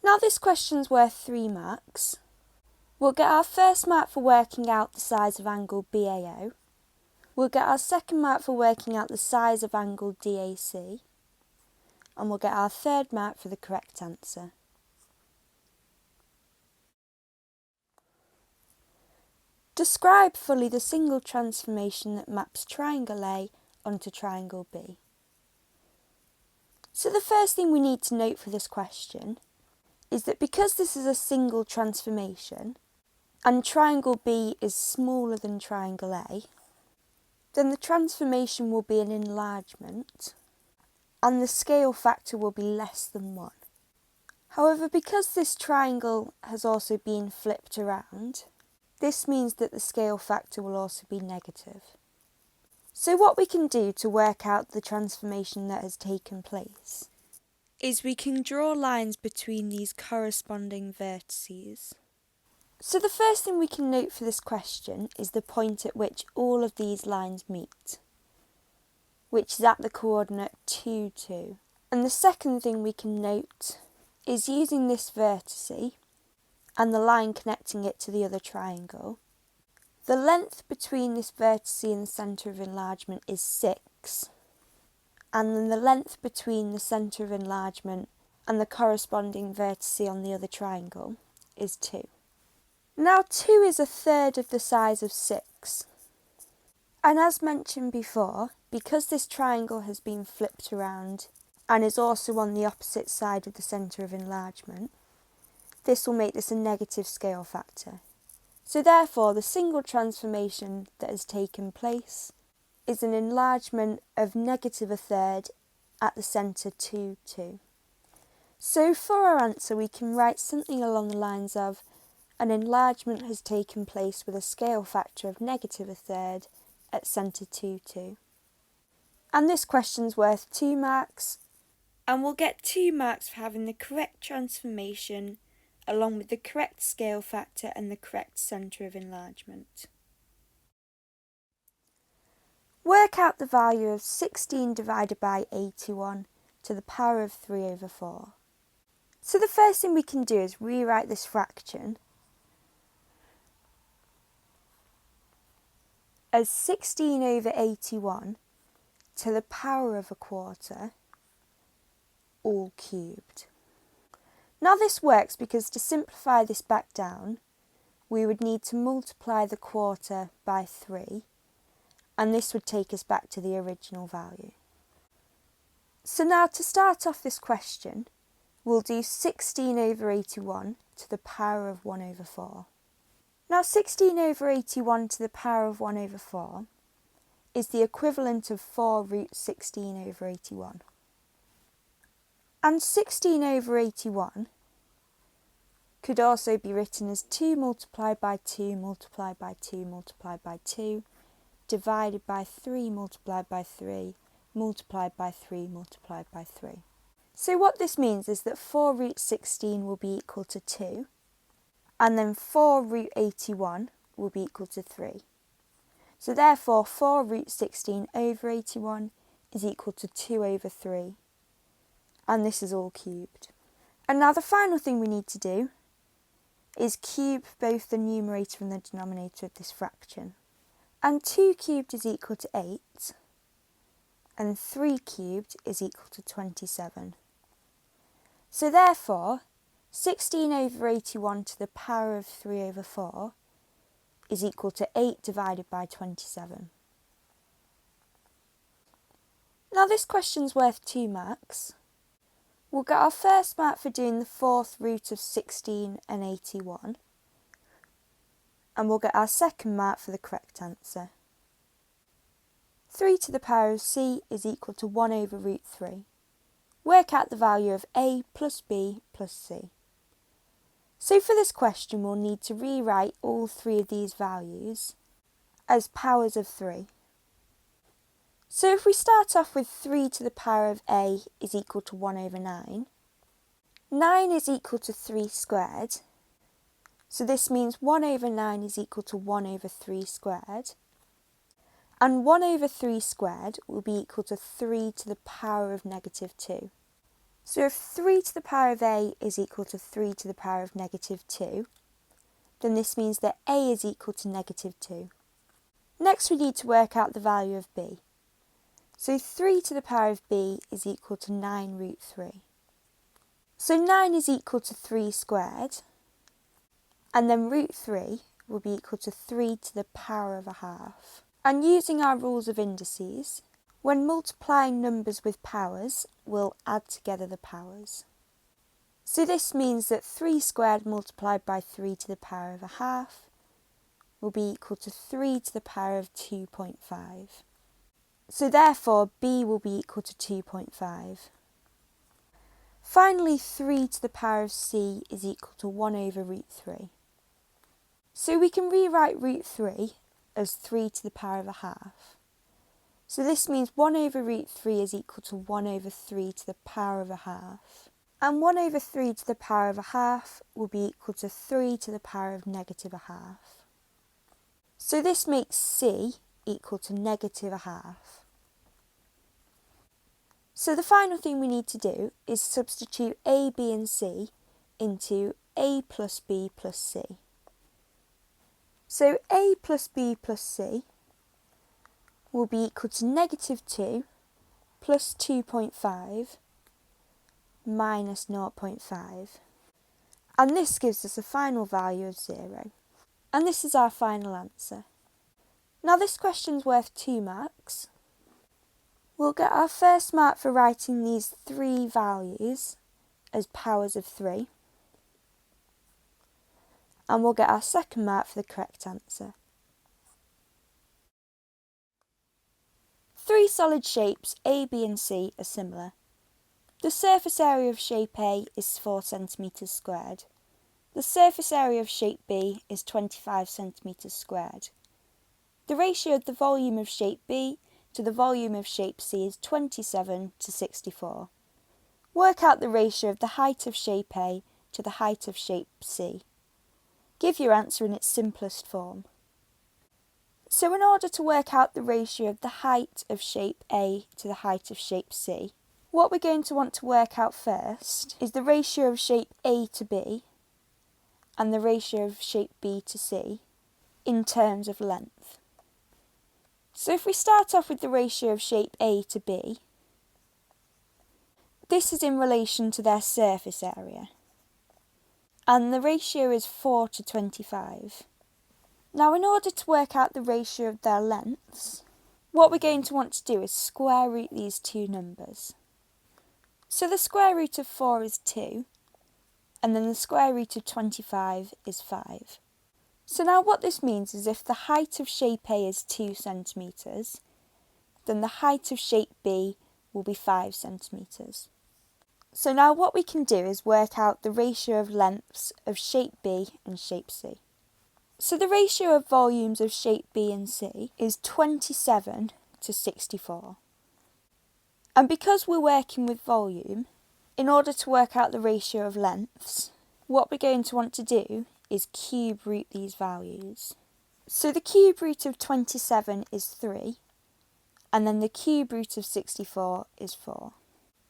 Now this question's worth 3 marks. We'll get our first mark for working out the size of angle BAO. We'll get our second mark for working out the size of angle DAC. And we'll get our third mark for the correct answer. Describe fully the single transformation that maps triangle A onto triangle B. So the first thing we need to note for this question is that because this is a single transformation and triangle B is smaller than triangle A, then the transformation will be an enlargement and the scale factor will be less than 1. However, because this triangle has also been flipped around, this means that the scale factor will also be negative. So what we can do to work out the transformation that has taken place is we can draw lines between these corresponding vertices. So the first thing we can note for this question is the point at which all of these lines meet, which is at the coordinate 2, 2. And the second thing we can note is using this vertice and the line connecting it to the other triangle. The length between this vertice and the centre of enlargement is 6. And then the length between the centre of enlargement and the corresponding vertice on the other triangle is 2. Now 2 is a third of the size of 6. And as mentioned before, because this triangle has been flipped around and is also on the opposite side of the centre of enlargement, this will make this a negative scale factor. So therefore the single transformation that has taken place is an enlargement of negative a third at the centre 2, 2. So for our answer we can write something along the lines of an enlargement has taken place with a scale factor of negative a third at centre 2, 2. And this question's worth 2 marks, and we'll get 2 marks for having the correct transformation along with the correct scale factor and the correct centre of enlargement. Work out the value of 16 divided by 81 to the power of 3 over 4. So the first thing we can do is rewrite this fraction as 16 over 81 to the power of a quarter, all cubed. Now this works because to simplify this back down, we would need to multiply the quarter by 3, and this would take us back to the original value. So now to start off this question, we'll do 16 over 81 to the power of 1 over 4. Now 16 over 81 to the power of 1 over 4 is the equivalent of 4 root 16 over 81. And 16 over 81 could also be written as 2 multiplied by 2 multiplied by 2 multiplied by 2 divided by 3 multiplied by 3 multiplied by 3 multiplied by 3. So what this means is that 4 root 16 will be equal to 2, and then 4 root 81 will be equal to 3. So therefore 4 root 16 over 81 is equal to 2 over 3, and this is all cubed. And now the final thing we need to do is cube both the numerator and the denominator of this fraction. And 2 cubed is equal to 8, and 3 cubed is equal to 27. So therefore, 16 over 81 to the power of 3 over 4 is equal to 8 divided by 27. Now this question's worth 2 marks. We'll get our first mark for doing the fourth root of 16 and 81. And we'll get our second mark for the correct answer. 3 to the power of c is equal to 1 over root 3. Work out the value of a plus b plus c. So for this question we'll need to rewrite all 3 of these values as powers of 3. So if we start off with 3 to the power of a is equal to 1 over 9, 9 is equal to 3 squared, so this means 1 over 9 is equal to 1 over 3 squared, and 1 over 3 squared will be equal to 3 to the power of negative 2. So if 3 to the power of a is equal to 3 to the power of negative 2, then this means that a is equal to negative 2. Next we need to work out the value of b. So 3 to the power of b is equal to 9 root 3. So 9 is equal to 3 squared, and then root 3 will be equal to 3 to the power of a half. And using our rules of indices, when multiplying numbers with powers, we'll add together the powers. So this means that 3 squared multiplied by 3 to the power of a half will be equal to 3 to the power of 2.5. So therefore b will be equal to 2.5. Finally 3 to the power of c is equal to 1 over root 3. So we can rewrite root 3 as 3 to the power of a half. So this means 1 over root 3 is equal to 1 over 3 to the power of a half. And 1 over 3 to the power of a half will be equal to 3 to the power of negative a half. So this makes c equal to negative a half. So the final thing we need to do is substitute a, b and c into a plus b plus c. So a plus b plus c will be equal to negative 2 plus 2.5 minus 0.5. And this gives us a final value of 0. And this is our final answer. Now this question's worth 2 marks. We'll get our first mark for writing these 3 values as powers of 3. And we'll get our second mark for the correct answer. 3 solid shapes A, B and C are similar. The surface area of shape A is 4 centimetres squared. The surface area of shape B is 25 centimetres squared. The ratio of the volume of shape B to the volume of shape C is 27 to 64. Work out the ratio of the height of shape A to the height of shape C. Give your answer in its simplest form. So in order to work out the ratio of the height of shape A to the height of shape C, what we're going to want to work out first is the ratio of shape A to B and the ratio of shape B to C in terms of length. So if we start off with the ratio of shape A to B, this is in relation to their surface area, and the ratio is 4 to 25. Now, in order to work out the ratio of their lengths, what we're going to want to do is square root these two numbers. So the square root of 4 is 2, and then the square root of 25 is 5. So now what this means is if the height of shape A is 2 centimetres, then the height of shape B will be 5 centimetres. So now what we can do is work out the ratio of lengths of shape B and shape C. So the ratio of volumes of shape B and C is 27 to 64. And because we're working with volume, in order to work out the ratio of lengths, what we're going to want to do is cube root these values. So the cube root of 27 is 3, and then the cube root of 64 is 4.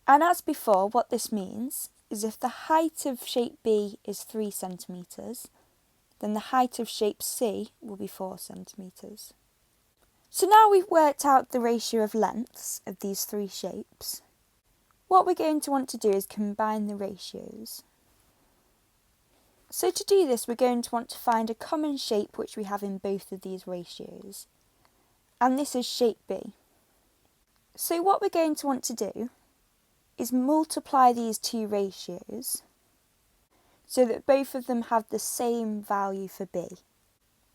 And as before, what this means is if the height of shape B is 3 centimetres, then the height of shape C will be 4 centimetres. So now we've worked out the ratio of lengths of these three shapes, what we're going to want to do is combine the ratios. So to do this, we're going to want to find a common shape which we have in both of these ratios, and this is shape B. So what we're going to want to do is multiply these two ratios so that both of them have the same value for B.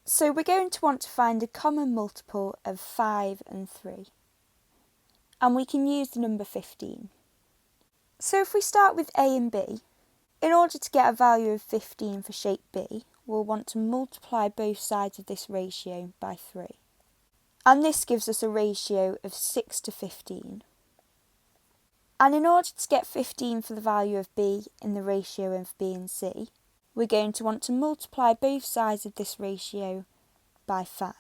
So we're going to want to find a common multiple of 5 and 3. And we can use the number 15. So if we start with A and B, in order to get a value of 15 for shape B, we'll want to multiply both sides of this ratio by 3. And this gives us a ratio of 6 to 15. And in order to get 15 for the value of B in the ratio of B and C, we're going to want to multiply both sides of this ratio by 5.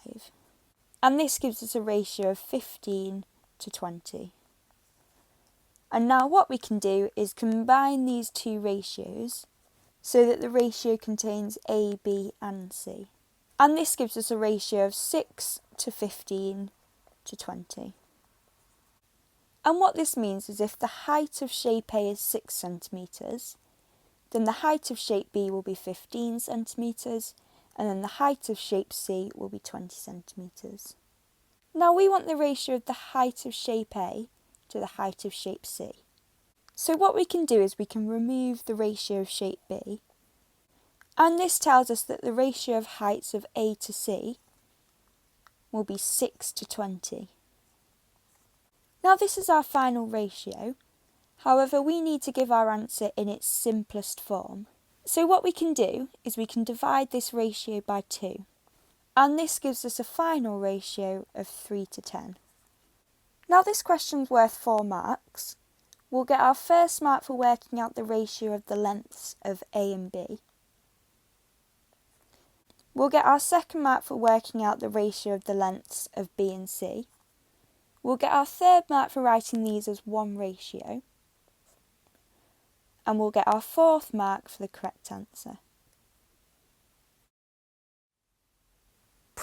And this gives us a ratio of 15 to 20. And now what we can do is combine these two ratios so that the ratio contains A, B and C. And this gives us a ratio of 6 to 15 to 20. And what this means is if the height of shape A is 6 centimetres, then the height of shape B will be 15 centimetres, and then the height of shape C will be 20 centimetres. Now we want the ratio of the height of shape A to the height of shape C. So what we can do is we can remove the ratio of shape B, and this tells us that the ratio of heights of A to C will be 6 to 20. Now this is our final ratio, however we need to give our answer in its simplest form. So what we can do is we can divide this ratio by 2, and this gives us a final ratio of 3 to 10. Now this question's worth 4 marks. We'll get our first mark for working out the ratio of the lengths of A and B. We'll get our second mark for working out the ratio of the lengths of B and C. We'll get our third mark for writing these as one ratio. And we'll get our fourth mark for the correct answer.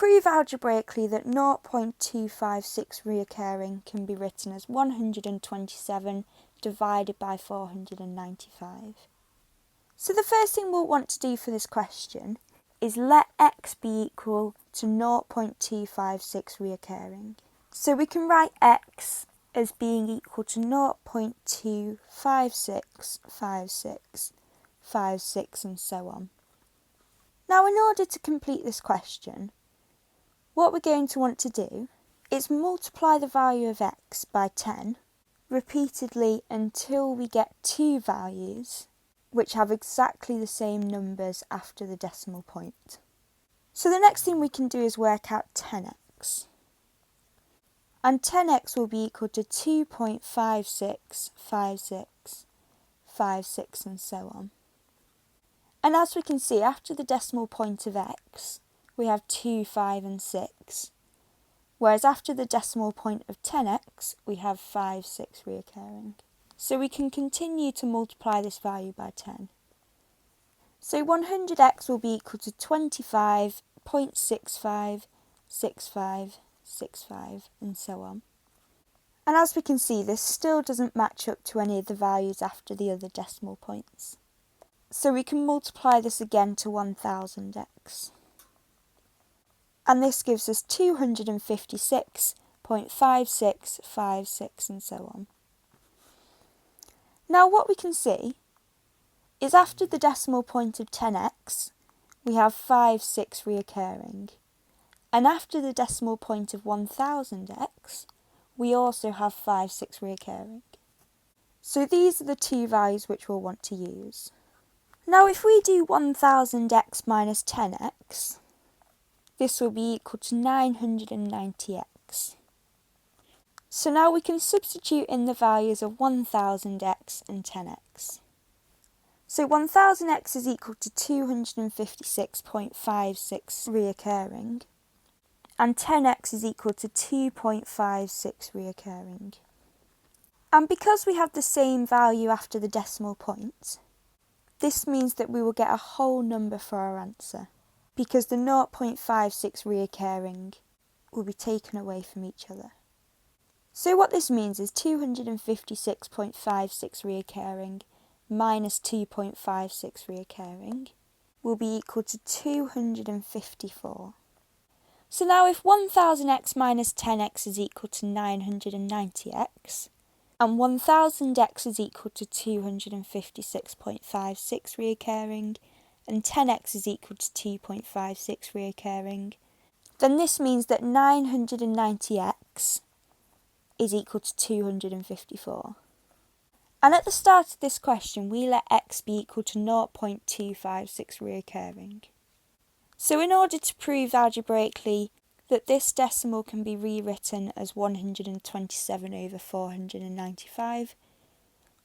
Prove algebraically that 0.256 reoccurring can be written as 127 divided by 495. So the first thing we'll want to do for this question is let x be equal to 0.256 reoccurring. So we can write x as being equal to 0.2565656 and so on. Now in order to complete this question, what we're going to want to do is multiply the value of x by 10 repeatedly until we get two values which have exactly the same numbers after the decimal point. So the next thing we can do is work out 10x. And 10x will be equal to 2.565656 and so on. And as we can see, after the decimal point of x, we have 2, 5 and 6, whereas after the decimal point of 10x, we have 5, 6 reoccurring. So we can continue to multiply this value by 10. So 100x will be equal to 25.6565 6, 5, and so on. And as we can see, this still doesn't match up to any of the values after the other decimal points. So we can multiply this again to 1000x. And this gives us 256.5656 and so on. Now what we can see is after the decimal point of 10x, we have 5, 6 reoccurring. And after the decimal point of 1000x, we also have 5, 6 reoccurring. So these are the two values which we'll want to use. Now if we do 1000x minus 10x, this will be equal to 990x. So now we can substitute in the values of 1000x and 10x. So 1000x is equal to 256.56 reoccurring, and 10x is equal to 2.56 reoccurring. And because we have the same value after the decimal point, this means that we will get a whole number for our answer, because the 0.56 reoccurring will be taken away from each other. So what this means is 256.56 reoccurring minus 2.56 reoccurring will be equal to 254. So now if 1000x minus 10x is equal to 990x, and 1000x is equal to 256.56 reoccurring, and 10x is equal to 2.56 reoccurring, then this means that 990x is equal to 254. And at the start of this question, we let x be equal to 0.256 reoccurring. So in order to prove algebraically that this decimal can be rewritten as 127 over 495,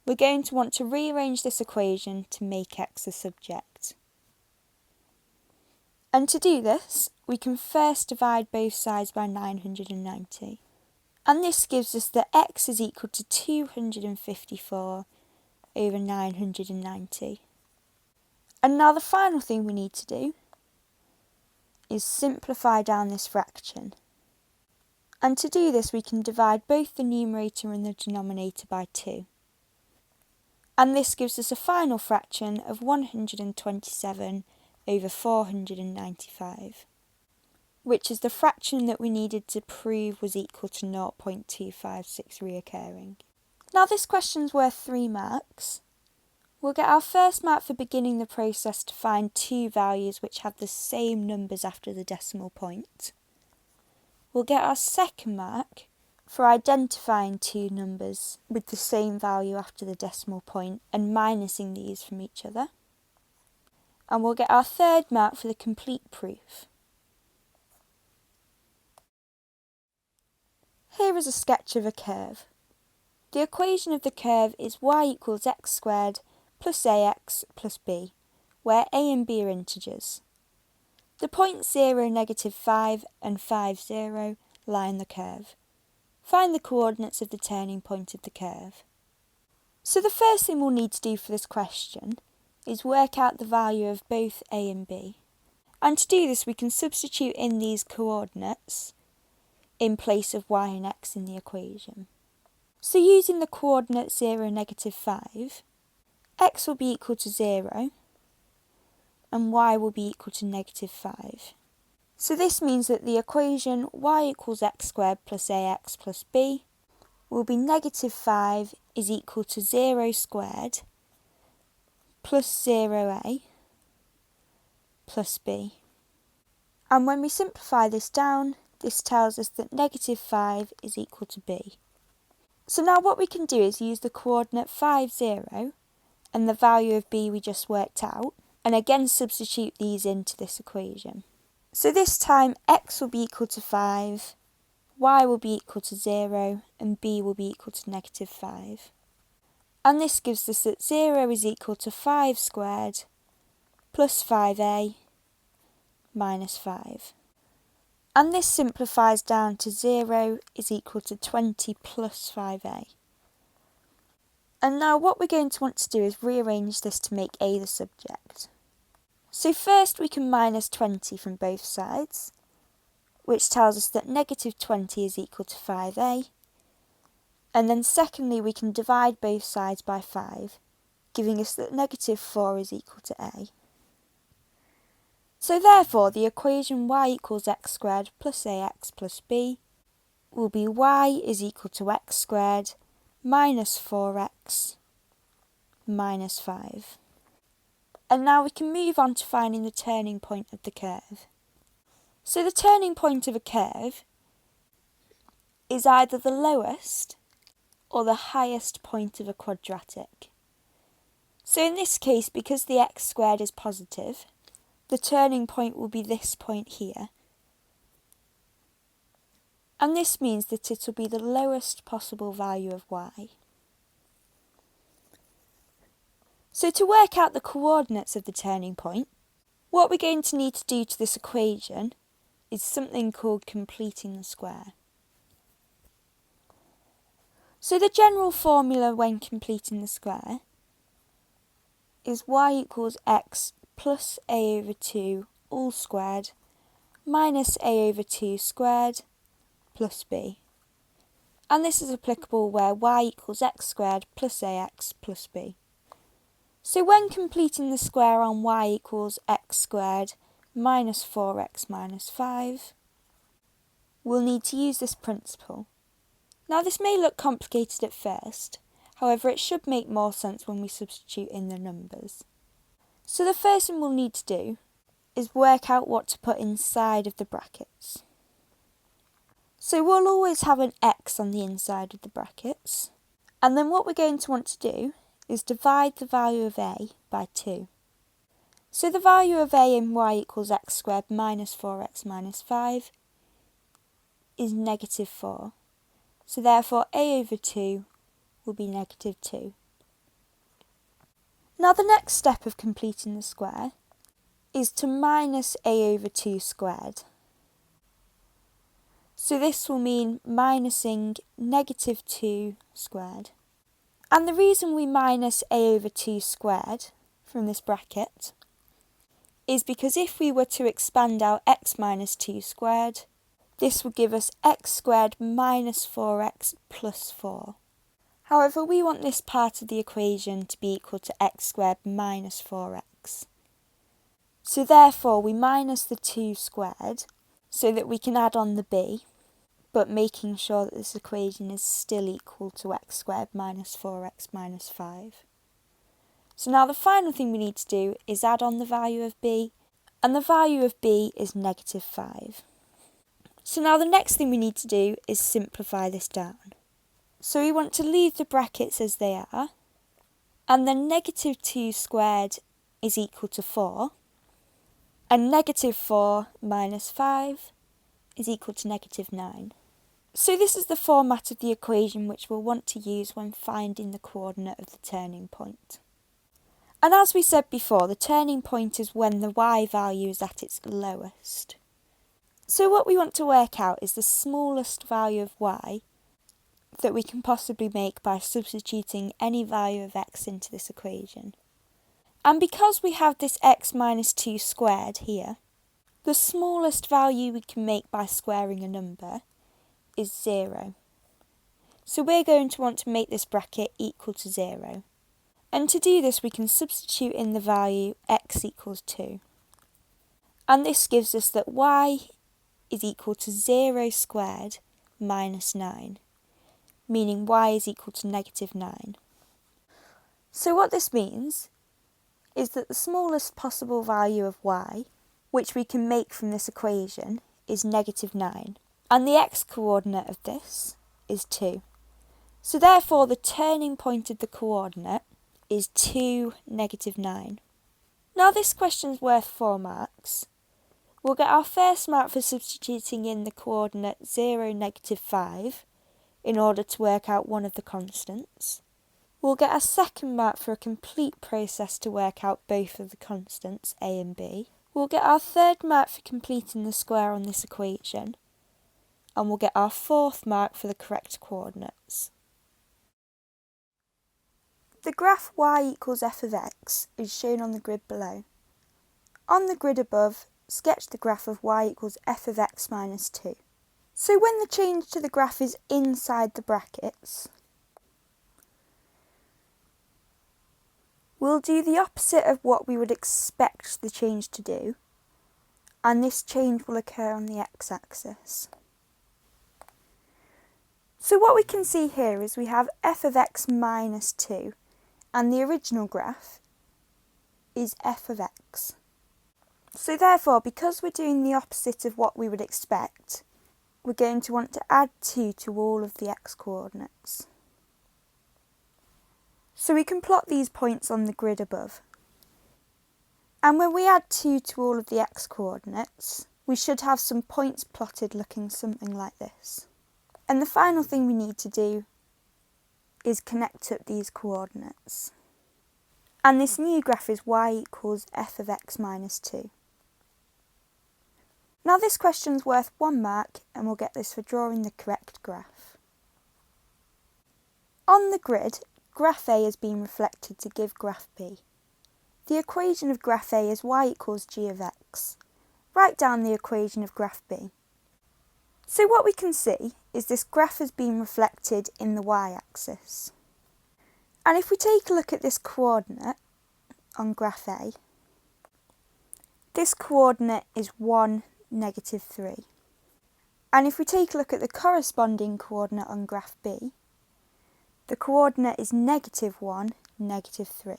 we're going to want to rearrange this equation to make x a subject. And to do this, we can first divide both sides by 990. And this gives us that x is equal to 254 over 990. And now the final thing we need to do is simplify down this fraction. And to do this, we can divide both the numerator and the denominator by 2. And this gives us a final fraction of 127 over 495. Which is the fraction that we needed to prove was equal to 0.256 reoccurring. Now this question's worth 3 marks. We'll get our first mark for beginning the process to find two values which have the same numbers after the decimal point. We'll get our second mark for identifying two numbers with the same value after the decimal point and minusing these from each other. And we'll get our third mark for the complete proof. Here is a sketch of a curve. The equation of the curve is y equals x squared plus ax plus b, where a and b are integers. The points 0, -5 and 5, 0 lie in the curve. Find the coordinates of the turning point of the curve. So the first thing we'll need to do for this question is work out the value of both a and b. And to do this, we can substitute in these coordinates in place of y and x in the equation. So using the coordinate 0, -5, x will be equal to 0 and y will be equal to -5. So this means that the equation y equals x squared plus ax plus b will be -5 is equal to 0 squared plus 0a plus b. And when we simplify this down, this tells us that -5 is equal to b. So now what we can do is use the coordinate 5, 0 and the value of b we just worked out, and again substitute these into this equation. So this time x will be equal to 5, y will be equal to 0 and b will be equal to -5. And this gives us that 0 is equal to 5 squared plus 5a minus 5. And this simplifies down to 0 is equal to 20 plus 5a. And now what we're going to want to do is rearrange this to make a the subject. So first we can minus 20 from both sides, which tells us that negative 20 is equal to 5a. And then secondly, we can divide both sides by 5, giving us that negative 4 is equal to a. So therefore, the equation y equals x squared plus ax plus b will be y is equal to x squared minus 4x minus 5. And now we can move on to finding the turning point of the curve. So the turning point of a curve is either the lowest or the highest point of a quadratic. So in this case, because the x squared is positive, the turning point will be this point here. And this means that it will be the lowest possible value of y. So to work out the coordinates of the turning point, what we're going to need to do to this equation is something called completing the square. So the general formula when completing the square is y equals x plus a over 2 all squared minus a over 2 squared plus b. And this is applicable where y equals x squared plus ax plus b. So when completing the square on y equals x squared minus 4x minus 5, we'll need to use this principle. Now this may look complicated at first, however it should make more sense when we substitute in the numbers. So the first thing we'll need to do is work out what to put inside of the brackets. So we'll always have an x on the inside of the brackets, and then what we're going to want to do is divide the value of a by 2. So the value of a in y equals x squared minus 4x minus 5 is negative 4. So therefore a over 2 will be negative 2. Now the next step of completing the square is to minus a over 2 squared. So this will mean minusing negative 2 squared. And the reason we minus a over 2 squared from this bracket is because if we were to expand out x minus 2 squared, this would give us x squared minus 4x plus 4. However, we want this part of the equation to be equal to x squared minus 4x. So therefore we minus the 2 squared so that we can add on the b, but making sure that this equation is still equal to x squared minus 4x minus 5. So now the final thing we need to do is add on the value of b, and the value of b is negative 5. So now the next thing we need to do is simplify this down. So we want to leave the brackets as they are, and then negative 2 squared is equal to 4, and negative 4 minus 5 is equal to negative 9. So this is the format of the equation which we'll want to use when finding the coordinate of the turning point. And as we said before, the turning point is when the y value is at its lowest. So what we want to work out is the smallest value of y that we can possibly make by substituting any value of x into this equation. And because we have this x minus 2 squared here, the smallest value we can make by squaring a number is 0. So we're going to want to make this bracket equal to 0. And to do this we can substitute in the value x equals 2. And this gives us that y is equal to 0 squared minus 9, meaning y is equal to negative 9. So what this means is that the smallest possible value of y, which we can make from this equation, is negative 9. And the x-coordinate of this is 2. So therefore the turning point of the coordinate is 2, negative 9. Now this question's worth 4 marks. We'll get our first mark for substituting in the coordinate 0, negative 5 in order to work out one of the constants. We'll get a second mark for a complete process to work out both of the constants, a and b. We'll get our third mark for completing the square on this equation. And we'll get our fourth mark for the correct coordinates. The graph y equals f of x is shown on the grid below. On the grid above, sketch the graph of y equals f of x minus 2. So when the change to the graph is inside the brackets, we'll do the opposite of what we would expect the change to do, and this change will occur on the x-axis. So what we can see here is we have f of x minus 2, and the original graph is f of x. So therefore, because we're doing the opposite of what we would expect, we're going to want to add 2 to all of the x coordinates. So we can plot these points on the grid above. And when we add 2 to all of the x coordinates, we should have some points plotted looking something like this. And the final thing we need to do is connect up these coordinates. And this new graph is y equals f of x minus 2. Now this question's worth 1 mark, and we'll get this for drawing the correct graph. On the grid, graph A has been reflected to give graph B. The equation of graph A is y equals g of x. Write down the equation of graph B. So what we can see is this graph has been reflected in the y-axis. And if we take a look at this coordinate on graph A, this coordinate is 1, negative 3. And if we take a look at the corresponding coordinate on graph B, the coordinate is negative 1, negative 3.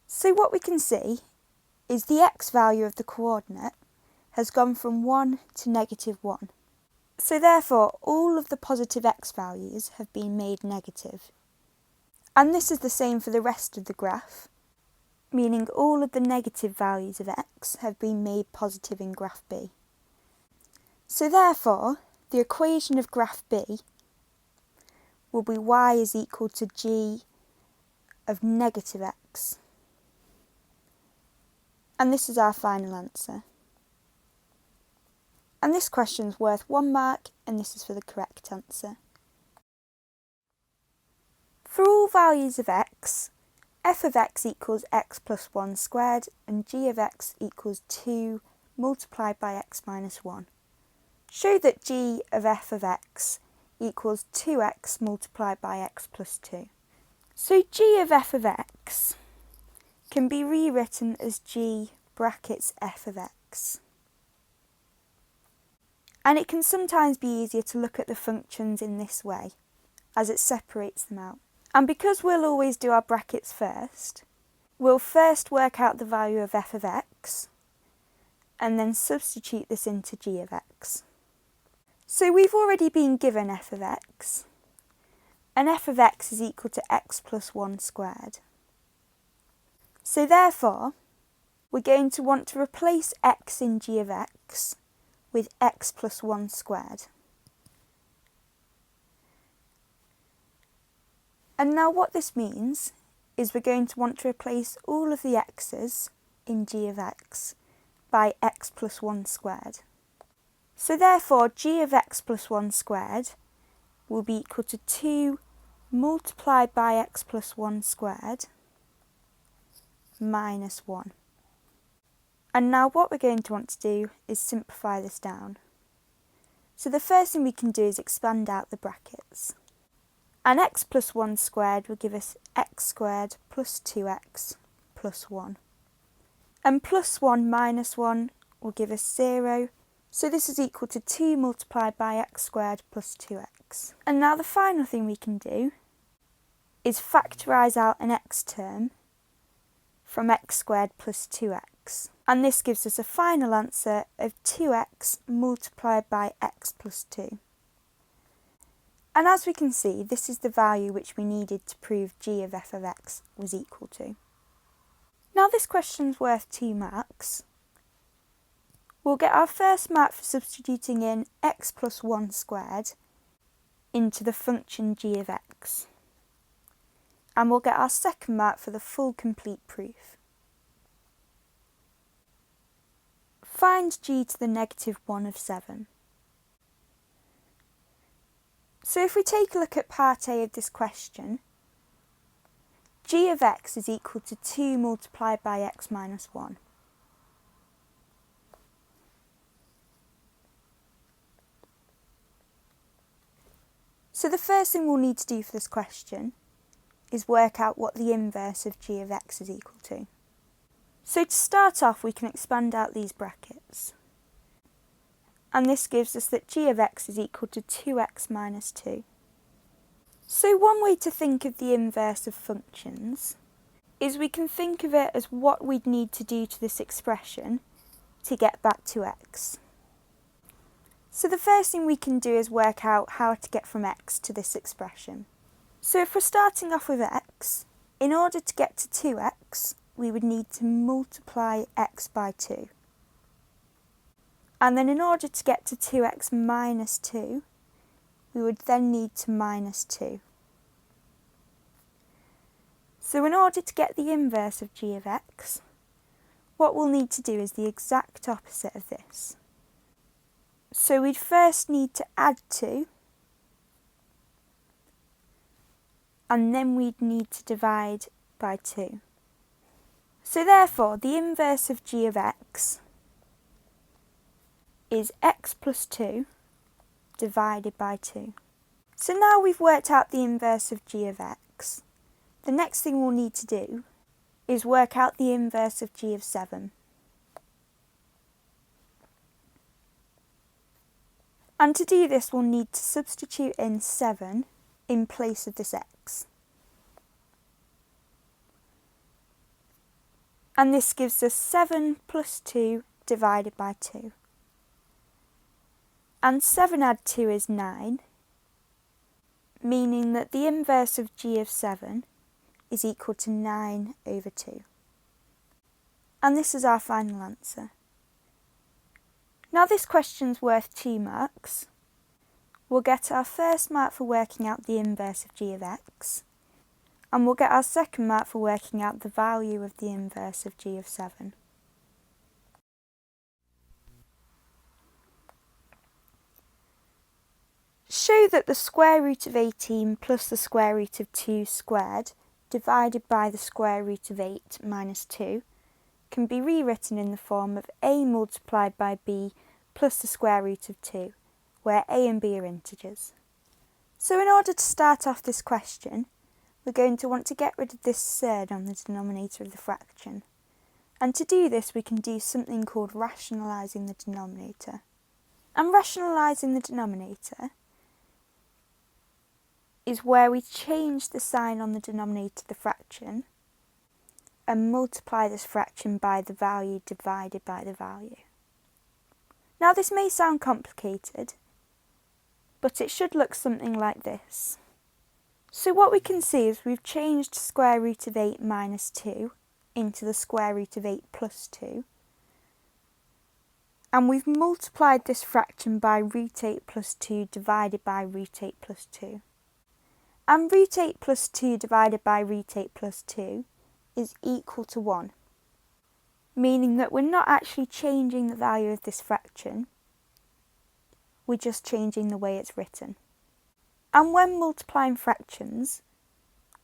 So what we can see is the x value of the coordinate has gone from 1 to negative 1. So therefore, all of the positive x values have been made negative. And this is the same for the rest of the graph, meaning all of the negative values of x have been made positive in graph B. So therefore, the equation of graph B will be y is equal to g of negative x. And this is our final answer. And this question's worth 1 mark, and this is for the correct answer. For all values of x, f of x equals x plus 1 squared, and g of x equals 2 multiplied by x minus 1. Show that g of f of x equals 2x multiplied by x plus 2. So g of f of x can be rewritten as g brackets f of x. And it can sometimes be easier to look at the functions in this way, as it separates them out. And because we'll always do our brackets first, we'll first work out the value of f of x, and then substitute this into g of x. So we've already been given f of x, and f of x is equal to x plus 1 squared. So therefore, we're going to want to replace x in g of x with x plus 1 squared. And now what this means is we're going to want to replace all of the x's in g of x by x plus 1 squared. So therefore, g of x plus 1 squared will be equal to 2 multiplied by x plus 1 squared minus 1. And now what we're going to want to do is simplify this down. So the first thing we can do is expand out the brackets. And x plus 1 squared will give us x squared plus 2x plus 1. And plus 1 minus 1 will give us 0. So this is equal to 2 multiplied by x squared plus 2x. And now the final thing we can do is factorise out an x term from x squared plus 2x. And this gives us a final answer of 2x multiplied by x plus 2. And as we can see, this is the value which we needed to prove g of f of x was equal to. Now this question's worth 2 marks. We'll get our first mark for substituting in x plus 1 squared into the function g of x. And we'll get our second mark for the full complete proof. Find g to the negative 1 of 7. So if we take a look at part A of this question, g of x is equal to 2 multiplied by x minus 1. So the first thing we'll need to do for this question is work out what the inverse of g of x is equal to. So to start off, we can expand out these brackets. And this gives us that g of x is equal to 2x minus 2. So one way to think of the inverse of functions is we can think of it as what we'd need to do to this expression to get back to x. So the first thing we can do is work out how to get from x to this expression. So if we're starting off with x, in order to get to 2x, we would need to multiply x by 2. And then in order to get to 2x minus 2, we would then need to minus 2. So in order to get the inverse of g of x, what we'll need to do is the exact opposite of this. So we'd first need to add 2, and then we'd need to divide by 2. So therefore, the inverse of g of x is x plus 2 divided by 2. So now we've worked out the inverse of g of x, the next thing we'll need to do is work out the inverse of g of 7. And to do this, we'll need to substitute in 7 in place of this x. And this gives us 7 plus 2 divided by 2. And 7 add 2 is 9, meaning that the inverse of g of 7 is equal to 9 over 2. And this is our final answer. Now this question's worth 2 marks. We'll get our first mark for working out the inverse of g of x, and we'll get our second mark for working out the value of the inverse of g of 7. Show that the square root of 18 plus the square root of 2 squared divided by the square root of 8 minus 2 can be rewritten in the form of a multiplied by b plus the square root of 2, where a and b are integers. So in order to start off this question, we're going to want to get rid of this surd on the denominator of the fraction. And to do this, we can do something called rationalising the denominator. And rationalising the denominator is where we change the sign on the denominator of the fraction and multiply this fraction by the value divided by the value. Now this may sound complicated, but it should look something like this. So what we can see is we've changed square root of 8 minus 2 into the square root of 8 plus 2, and we've multiplied this fraction by root 8 plus 2 divided by root 8 plus 2. And root 8 plus 2 divided by root 8 plus 2 is equal to 1, meaning that we're not actually changing the value of this fraction, we're just changing the way it's written. And when multiplying fractions,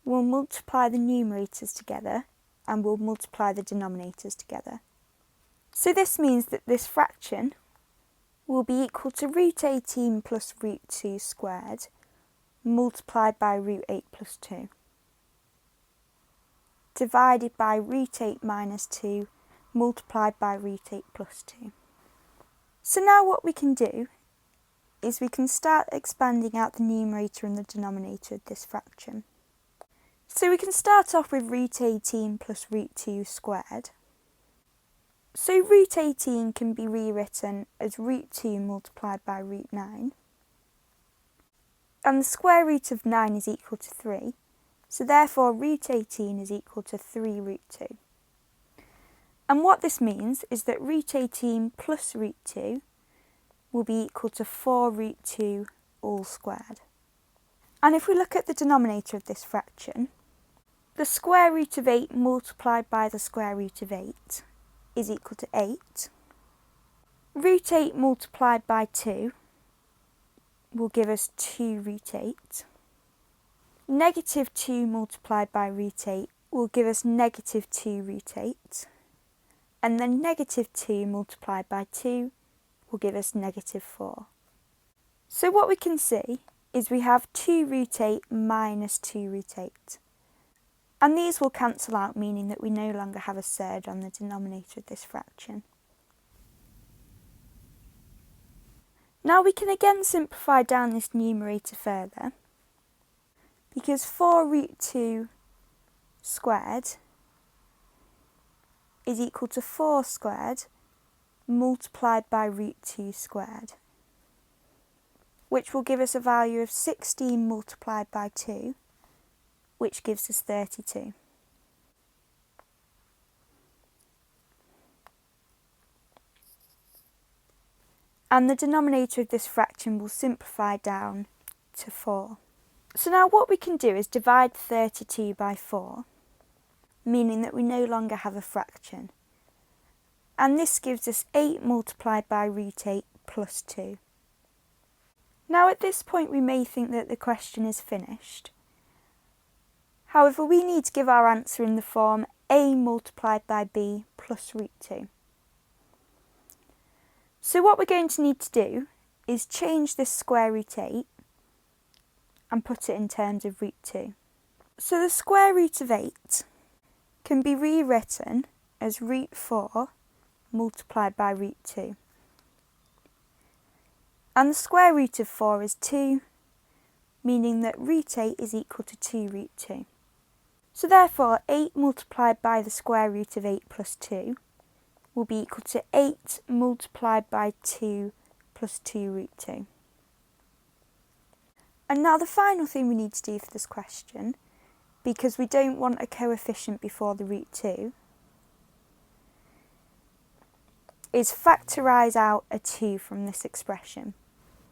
we'll multiply the numerators together and we'll multiply the denominators together. So this means that this fraction will be equal to root 18 plus root 2 squared multiplied by root 8 plus 2, divided by root 8 minus 2 multiplied by root 8 plus 2. So now what we can do is we can start expanding out the numerator and the denominator of this fraction. So we can start off with root 18 plus root 2 squared. So root 18 can be rewritten as root 2 multiplied by root 9. And the square root of 9 is equal to 3, so therefore root 18 is equal to 3 root 2. And what this means is that root 18 plus root 2 will be equal to 4 root 2 all squared. And if we look at the denominator of this fraction, the square root of 8 multiplied by the square root of 8 is equal to 8. Root 8 multiplied by 2 will give us 2 root 8. Negative 2 multiplied by root 8 will give us negative 2 root 8. And then negative 2 multiplied by 2 will give us negative 4. So what we can see is we have 2 root 8 minus 2 root 8. And these will cancel out, meaning that we no longer have a surd on the denominator of this fraction. Now we can again simplify down this numerator further, because 4 root 2 squared is equal to 4 squared multiplied by root 2 squared, which will give us a value of 16 multiplied by 2, which gives us 32. And the denominator of this fraction will simplify down to 4. So now what we can do is divide 32 by 4, meaning that we no longer have a fraction. And this gives us 8 multiplied by root 8 plus 2. Now at this point we may think that the question is finished. However, we need to give our answer in the form a multiplied by b plus root 2. So what we're going to need to do is change this square root 8 and put it in terms of root 2. So the square root of 8 can be rewritten as root 4 multiplied by root 2. And the square root of 4 is 2, meaning that root 8 is equal to 2 root 2. So therefore 8 multiplied by the square root of 8 plus 2 will be equal to 8 multiplied by 2 plus 2 root 2. And now the final thing we need to do for this question, because we don't want a coefficient before the root 2, is factorise out a 2 from this expression.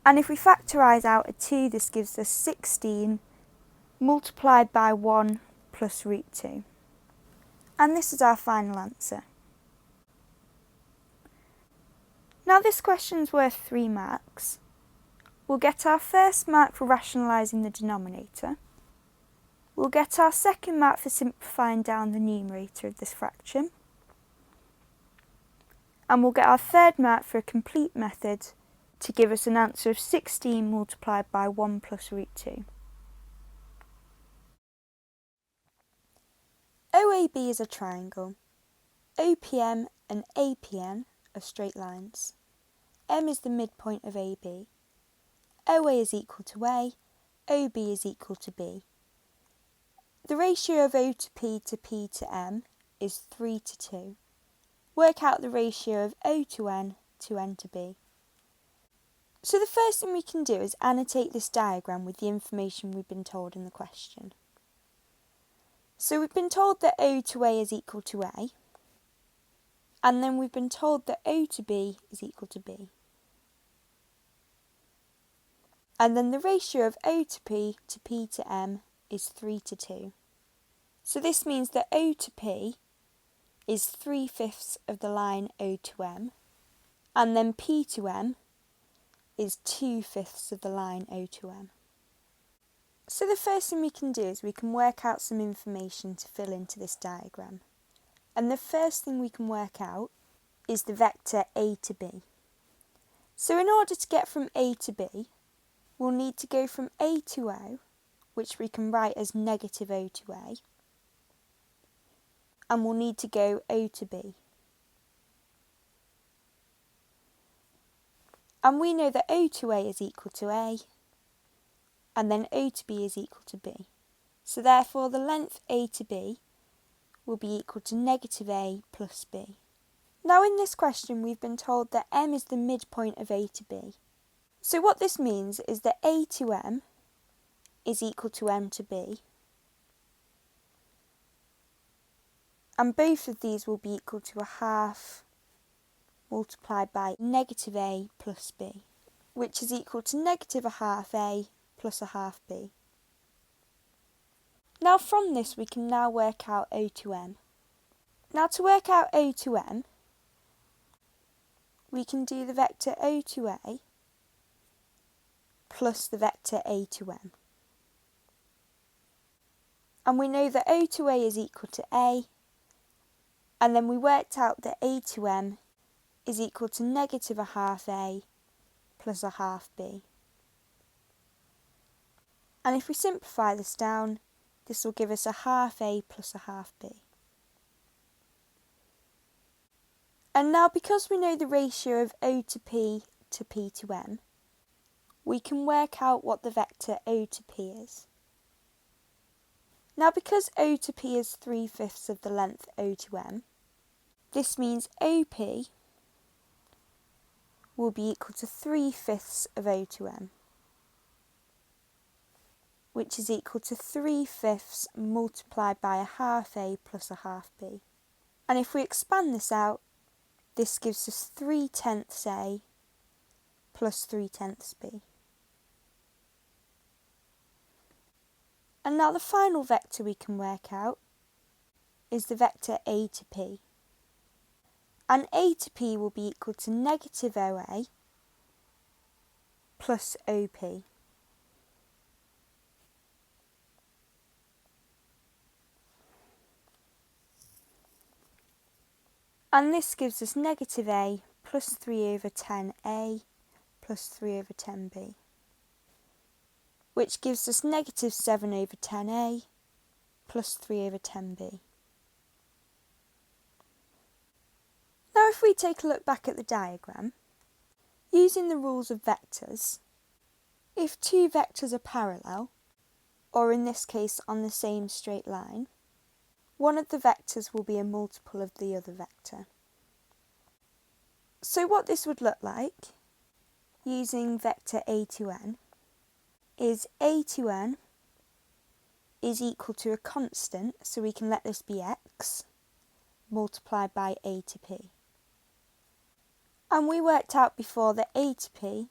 And if we factorise out a 2, this gives us 16 multiplied by 1 plus root 2. And this is our final answer. Now this question's worth 3 marks. We'll get our first mark for rationalising the denominator. We'll get our second mark for simplifying down the numerator of this fraction. And we'll get our third mark for a complete method to give us an answer of 16 multiplied by 1 plus root 2. OAB is a triangle. OPM and APN are straight lines. M is the midpoint of AB. OA is equal to A, OB is equal to B. The ratio of O to P to M is 3 to 2. Work out the ratio of O to N to B. So the first thing we can do is annotate this diagram with the information we've been told in the question. So we've been told that O to A is equal to A, and then we've been told that O to B is equal to B. And then the ratio of O to P to M is 3 to 2. So this means that O to P is 3/5 of the line O to M, and then P to M is 2/5 of the line O to M. So the first thing we can do is we can work out some information to fill into this diagram. And the first thing we can work out is the vector A to B. So in order to get from A to B, we'll need to go from A to O, which we can write as negative O to A, and we'll need to go O to B. And we know that O to A is equal to A, and then O to B is equal to B. So therefore the length A to B will be equal to negative A plus B. Now in this question we've been told that M is the midpoint of A to B. So what this means is that A to M is equal to M to B, and both of these will be equal to a half multiplied by negative A plus B, which is equal to negative a half A plus a half B. Now from this we can now work out O to M. Now to work out O to M, we can do the vector O to A plus the vector A to M. And we know that O to A is equal to A, and then we worked out that A to M is equal to negative a half A plus a half B. And if we simplify this down, this will give us a half A plus a half B. And now because we know the ratio of O to P to M, we can work out what the vector O to P is. Now because O to P is 3/5 of the length O to M, this means OP will be equal to 3/5 of O to M, which is equal to 3/5 multiplied by a half A plus a half B. And if we expand this out, this gives us 3/10 A plus 3/10 B. And now the final vector we can work out is the vector A to P. And A to P will be equal to negative OA plus OP. And this gives us negative A plus 3/10A plus 3/10B, which gives us negative 7/10A plus 3/10B. Now if we take a look back at the diagram, using the rules of vectors, if two vectors are parallel, or in this case on the same straight line, one of the vectors will be a multiple of the other vector. So what this would look like, using vector A to N, is A to N is equal to a constant, so we can let this be x, multiplied by A to P. And we worked out before that A to P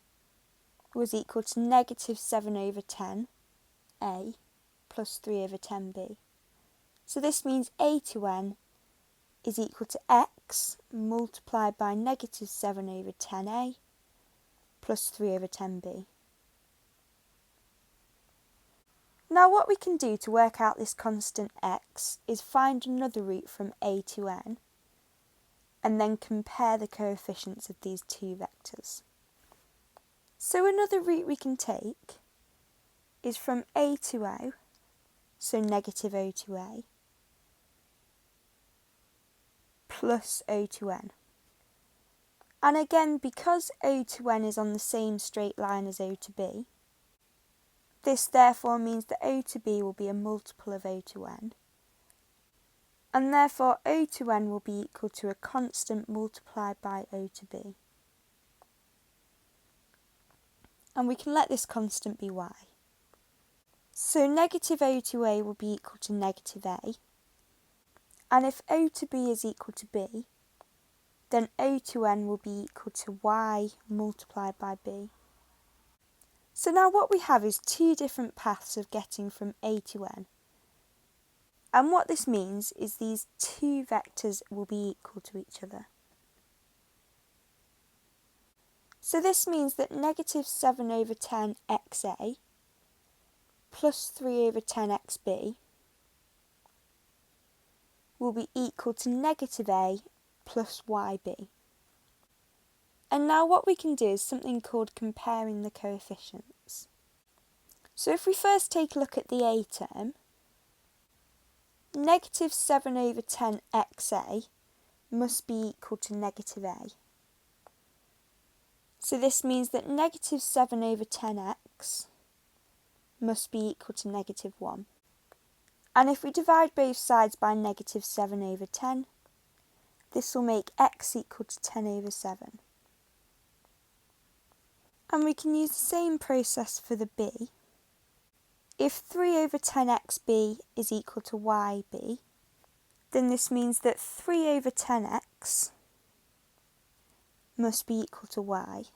was equal to negative 7/10A plus 3/10B. So this means A to N is equal to x multiplied by negative 7/10A plus 3/10B. Now what we can do to work out this constant x is find another root from A to N and then compare the coefficients of these two vectors. So another root we can take is from A to O, so negative O to A, plus O to N. And again, because O to N is on the same straight line as O to B, this therefore means that O to B will be a multiple of O to N, and therefore O to N will be equal to a constant multiplied by O to B. And we can let this constant be y. So negative O to A will be equal to negative A, and if O to B is equal to B, then O to N will be equal to y multiplied by B. So now what we have is two different paths of getting from A to N. And what this means is these two vectors will be equal to each other. So this means that negative 7/10XA plus 3/10XB will be equal to negative A plus YB. And now what we can do is something called comparing the coefficients. So if we first take a look at the A term, negative 7/10XA must be equal to negative A. So this means that negative 7/10x must be equal to negative 1. And if we divide both sides by negative 7/10, this will make x equal to 10/7. And we can use the same process for the b. If 3/10xb is equal to yb, then this means that 3/10x must be equal to y.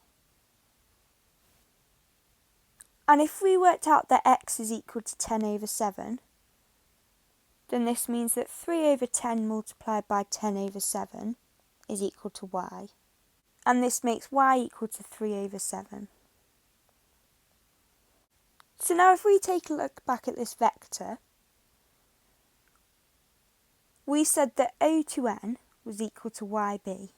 And if we worked out that x is equal to 10/7, then this means that 3/10 multiplied by 10/7 is equal to y. And this makes y equal to 3/7. So now if we take a look back at this vector, we said that O to N was equal to YB.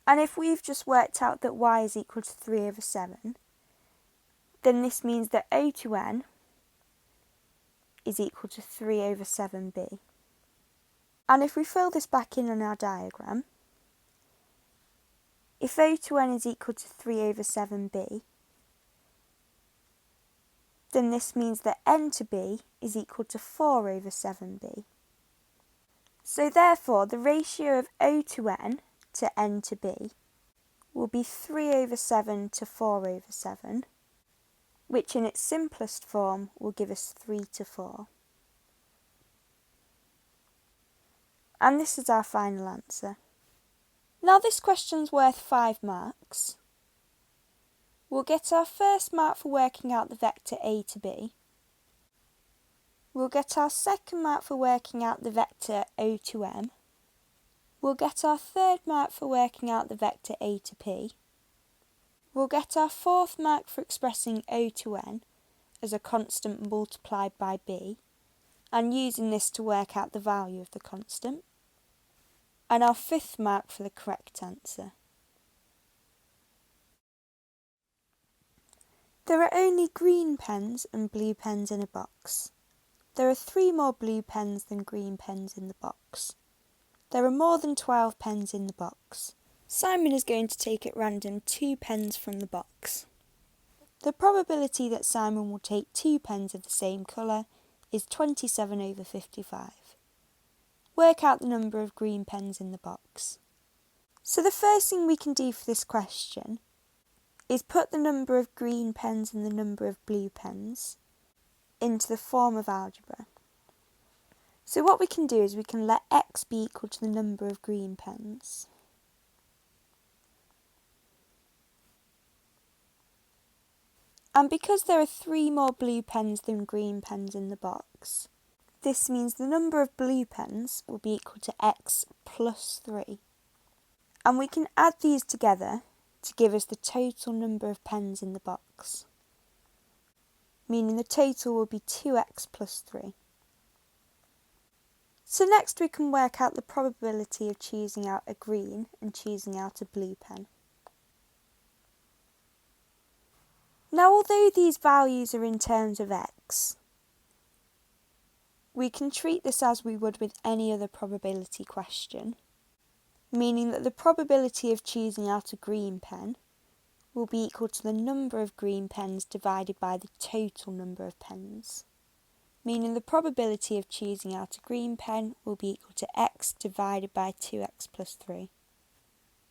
And if we've just worked out that y is equal to 3/7, then this means that O to n is equal to 3 over 7b. And if we fill this back in on our diagram, if O to n is equal to 3 over 7b, then this means that n to b is equal to 4 over 7b. So therefore, the ratio of O to n to n to b will be 3 over 7 to 4 over 7, which in its simplest form will give us 3 to 4. And this is our final answer. Now this question's worth 5 marks. We'll get our first mark for working out the vector a to b. We'll get our second mark for working out the vector O to m. We'll get our third mark for working out the vector a to p. We'll get our fourth mark for expressing O to n as a constant multiplied by b, and using this to work out the value of the constant. And our fifth mark for the correct answer. There are only green pens and blue pens in a box. There are 3 more blue pens than green pens in the box. There are more than 12 pens in the box. Simon is going to take at random 2 pens from the box. The probability that Simon will take 2 pens of the same colour is 27 over 55. Work out the number of green pens in the box. So the first thing we can do for this question is put the number of green pens and the number of blue pens into the form of algebra. So what we can do is we can let x be equal to the number of green pens. And because there are 3 more blue pens than green pens in the box, this means the number of blue pens will be equal to x plus 3. And we can add these together to give us the total number of pens in the box, meaning the total will be 2x plus 3. So next we can work out the probability of choosing out a green and choosing out a blue pen. Now although these values are in terms of x, we can treat this as we would with any other probability question, meaning that the probability of choosing out a green pen will be equal to the number of green pens divided by the total number of pens, meaning the probability of choosing out a green pen will be equal to x divided by 2x plus 3.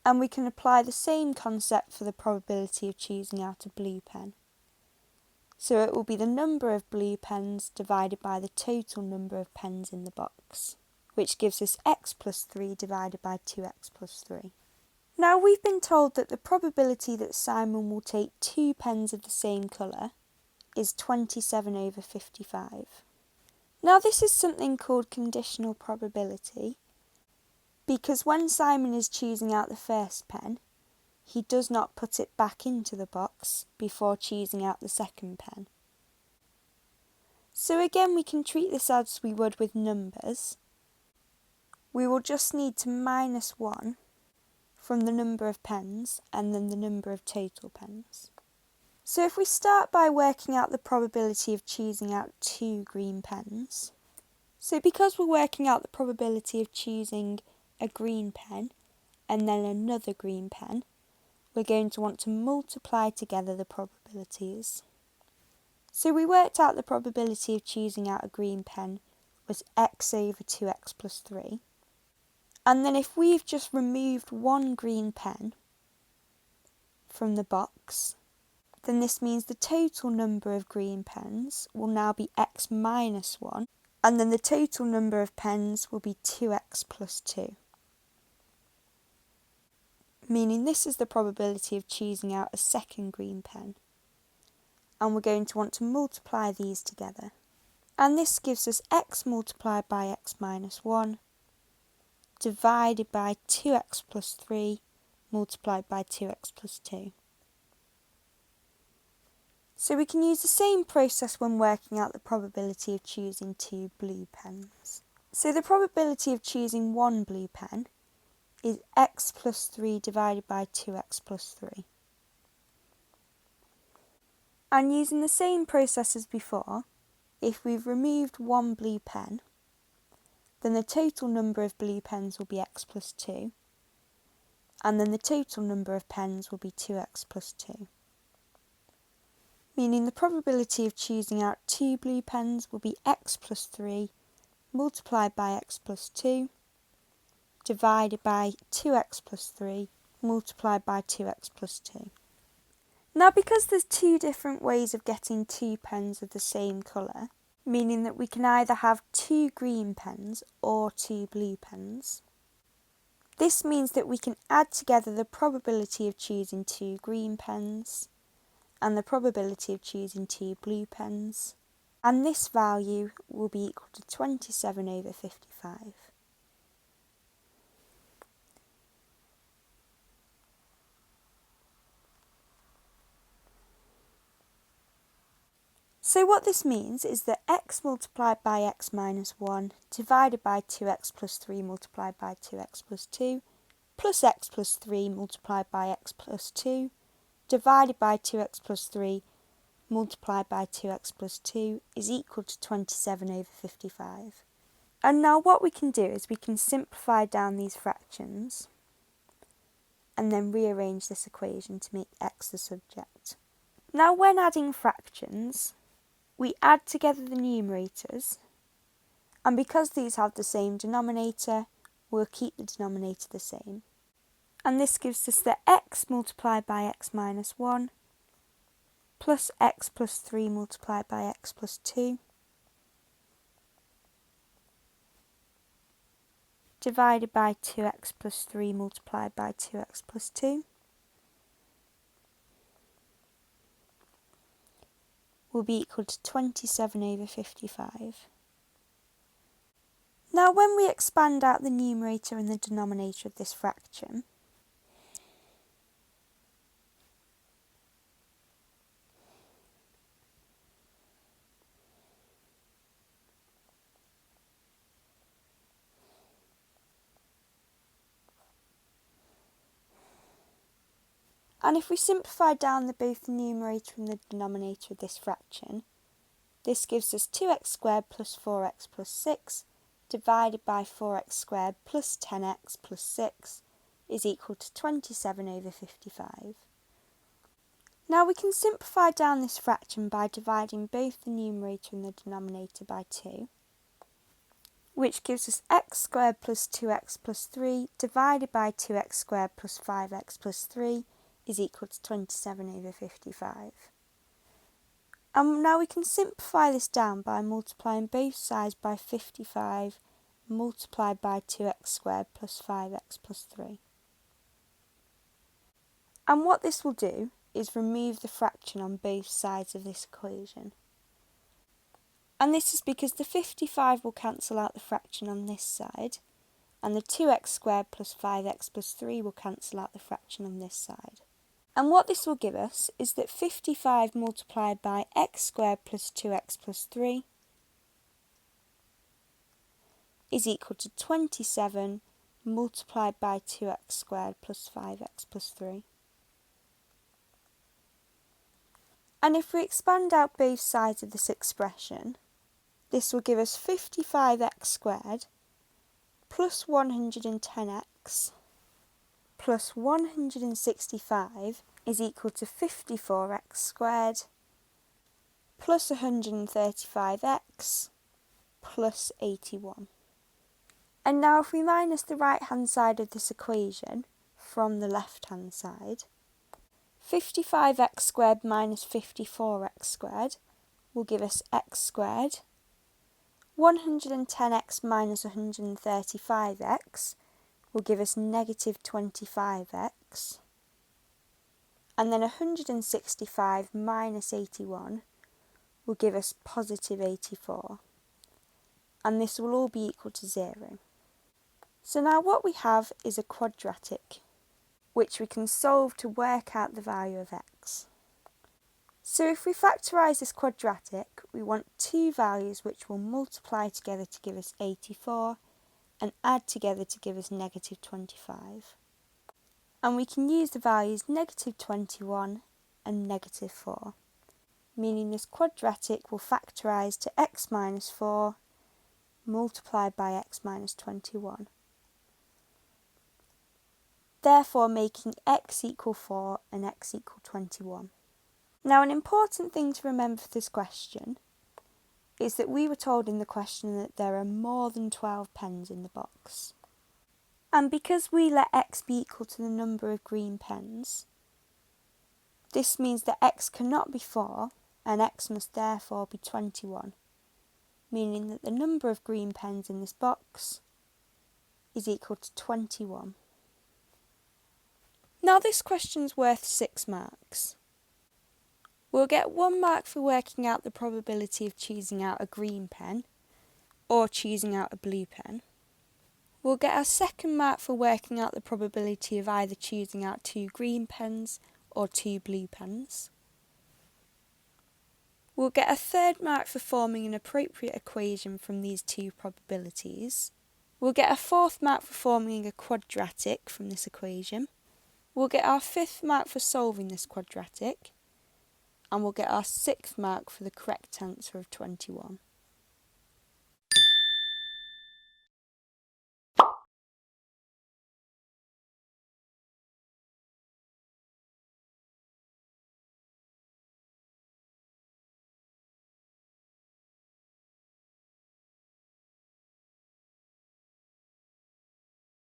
And we can apply the same concept for the probability of choosing out a blue pen. So it will be the number of blue pens divided by the total number of pens in the box, which gives us x plus 3 divided by 2x plus 3. Now we've been told that the probability that Simon will take 2 pens of the same colour is 27 over 55. Now this is something called conditional probability, because when Simon is choosing out the first pen, he does not put it back into the box before choosing out the second pen. So again we can treat this as we would with numbers. We will just need to minus 1 from the number of pens and then the number of total pens. So if we start by working out the probability of choosing out 2 green pens, so because we're working out the probability of choosing a green pen and then another green pen, we're going to want to multiply together the probabilities. So we worked out the probability of choosing out a green pen was x over 2x plus 3. And then if we've just removed 1 green pen from the box, then this means the total number of green pens will now be x minus 1, and then the total number of pens will be 2x plus 2. Meaning this is the probability of choosing out a second green pen. And we're going to want to multiply these together. And this gives us x multiplied by x minus 1 divided by 2x plus 3 multiplied by 2x plus 2. So we can use the same process when working out the probability of choosing 2 blue pens. So the probability of choosing 1 blue pen is x plus 3 divided by 2x plus 3. And using the same process as before, if we've removed one blue pen, then the total number of blue pens will be x plus 2, and then the total number of pens will be 2x plus 2. Meaning the probability of choosing out 2 blue pens will be x plus 3 multiplied by x plus 2 divided by 2x plus 3 multiplied by 2x plus 2. Now because there's two different ways of getting 2 pens of the same colour, meaning that we can either have 2 green pens or 2 blue pens, this means that we can add together the probability of choosing 2 green pens and the probability of choosing 2 blue pens, and this value will be equal to 27 over 55. So what this means is that x multiplied by x minus 1 divided by 2x plus 3 multiplied by 2x plus 2 plus x plus 3 multiplied by x plus 2 divided by 2x plus 3 multiplied by 2x plus 2 is equal to 27 over 55. And now what we can do is we can simplify down these fractions and then rearrange this equation to make x the subject. Now when adding fractions, we add together the numerators, and because these have the same denominator, we'll keep the denominator the same. And this gives us that x multiplied by x minus 1 plus x plus 3 multiplied by x plus 2 divided by 2x plus 3 multiplied by 2x plus 2 will be equal to 27 over 55. Now when we expand out the numerator and the denominator of this fraction, and if we simplify down both the numerator and the denominator of this fraction, this gives us 2x squared plus 4x plus 6 divided by 4x squared plus 10x plus 6 is equal to 27 over 55. Now we can simplify down this fraction by dividing both the numerator and the denominator by 2, which gives us x squared plus 2x plus 3 divided by 2x squared plus 5x plus 3 is equal to 27 over 55. And now we can simplify this down by multiplying both sides by 55 multiplied by 2x squared plus 5x plus 3. And what this will do is remove the fraction on both sides of this equation. And this is because the 55 will cancel out the fraction on this side, and the 2x squared plus 5x plus 3 will cancel out the fraction on this side. And what this will give us is that 55 multiplied by x squared plus 2x plus 3 is equal to 27 multiplied by 2x squared plus 5x plus 3. And if we expand out both sides of this expression, this will give us 55x squared plus 110x plus 165 is equal to 54x squared plus 135x plus 81. And now if we minus the right hand side of this equation from the left hand side, 55x squared minus 54x squared will give us x squared, 110x minus 135x will give us negative 25x, and then 165 minus 81 will give us positive 84, and this will all be equal to 0. So now what we have is a quadratic, which we can solve to work out the value of x. So if we factorise this quadratic, we want two values which will multiply together to give us 84 and add together to give us negative 25. And we can use the values negative 21 and negative 4. meaning this quadratic will factorise to x minus 4 multiplied by x minus 21. Therefore making x equal 4 and x equal 21. Now an important thing to remember for this question is that we were told in the question that there are more than 12 pens in the box. And because we let x be equal to the number of green pens, this means that x cannot be 4 and x must therefore be 21, meaning that the number of green pens in this box is equal to 21. Now this question's worth 6 marks. We'll get 1 mark for working out the probability of choosing out a green pen or choosing out a blue pen. We'll get our 2nd mark for working out the probability of either choosing out 2 green pens or 2 blue pens. We'll get a 3rd mark for forming an appropriate equation from these 2 probabilities. We'll get a 4th mark for forming a quadratic from this equation. We'll get our 5th mark for solving this quadratic. And we'll get our 6th mark for the correct answer of 21.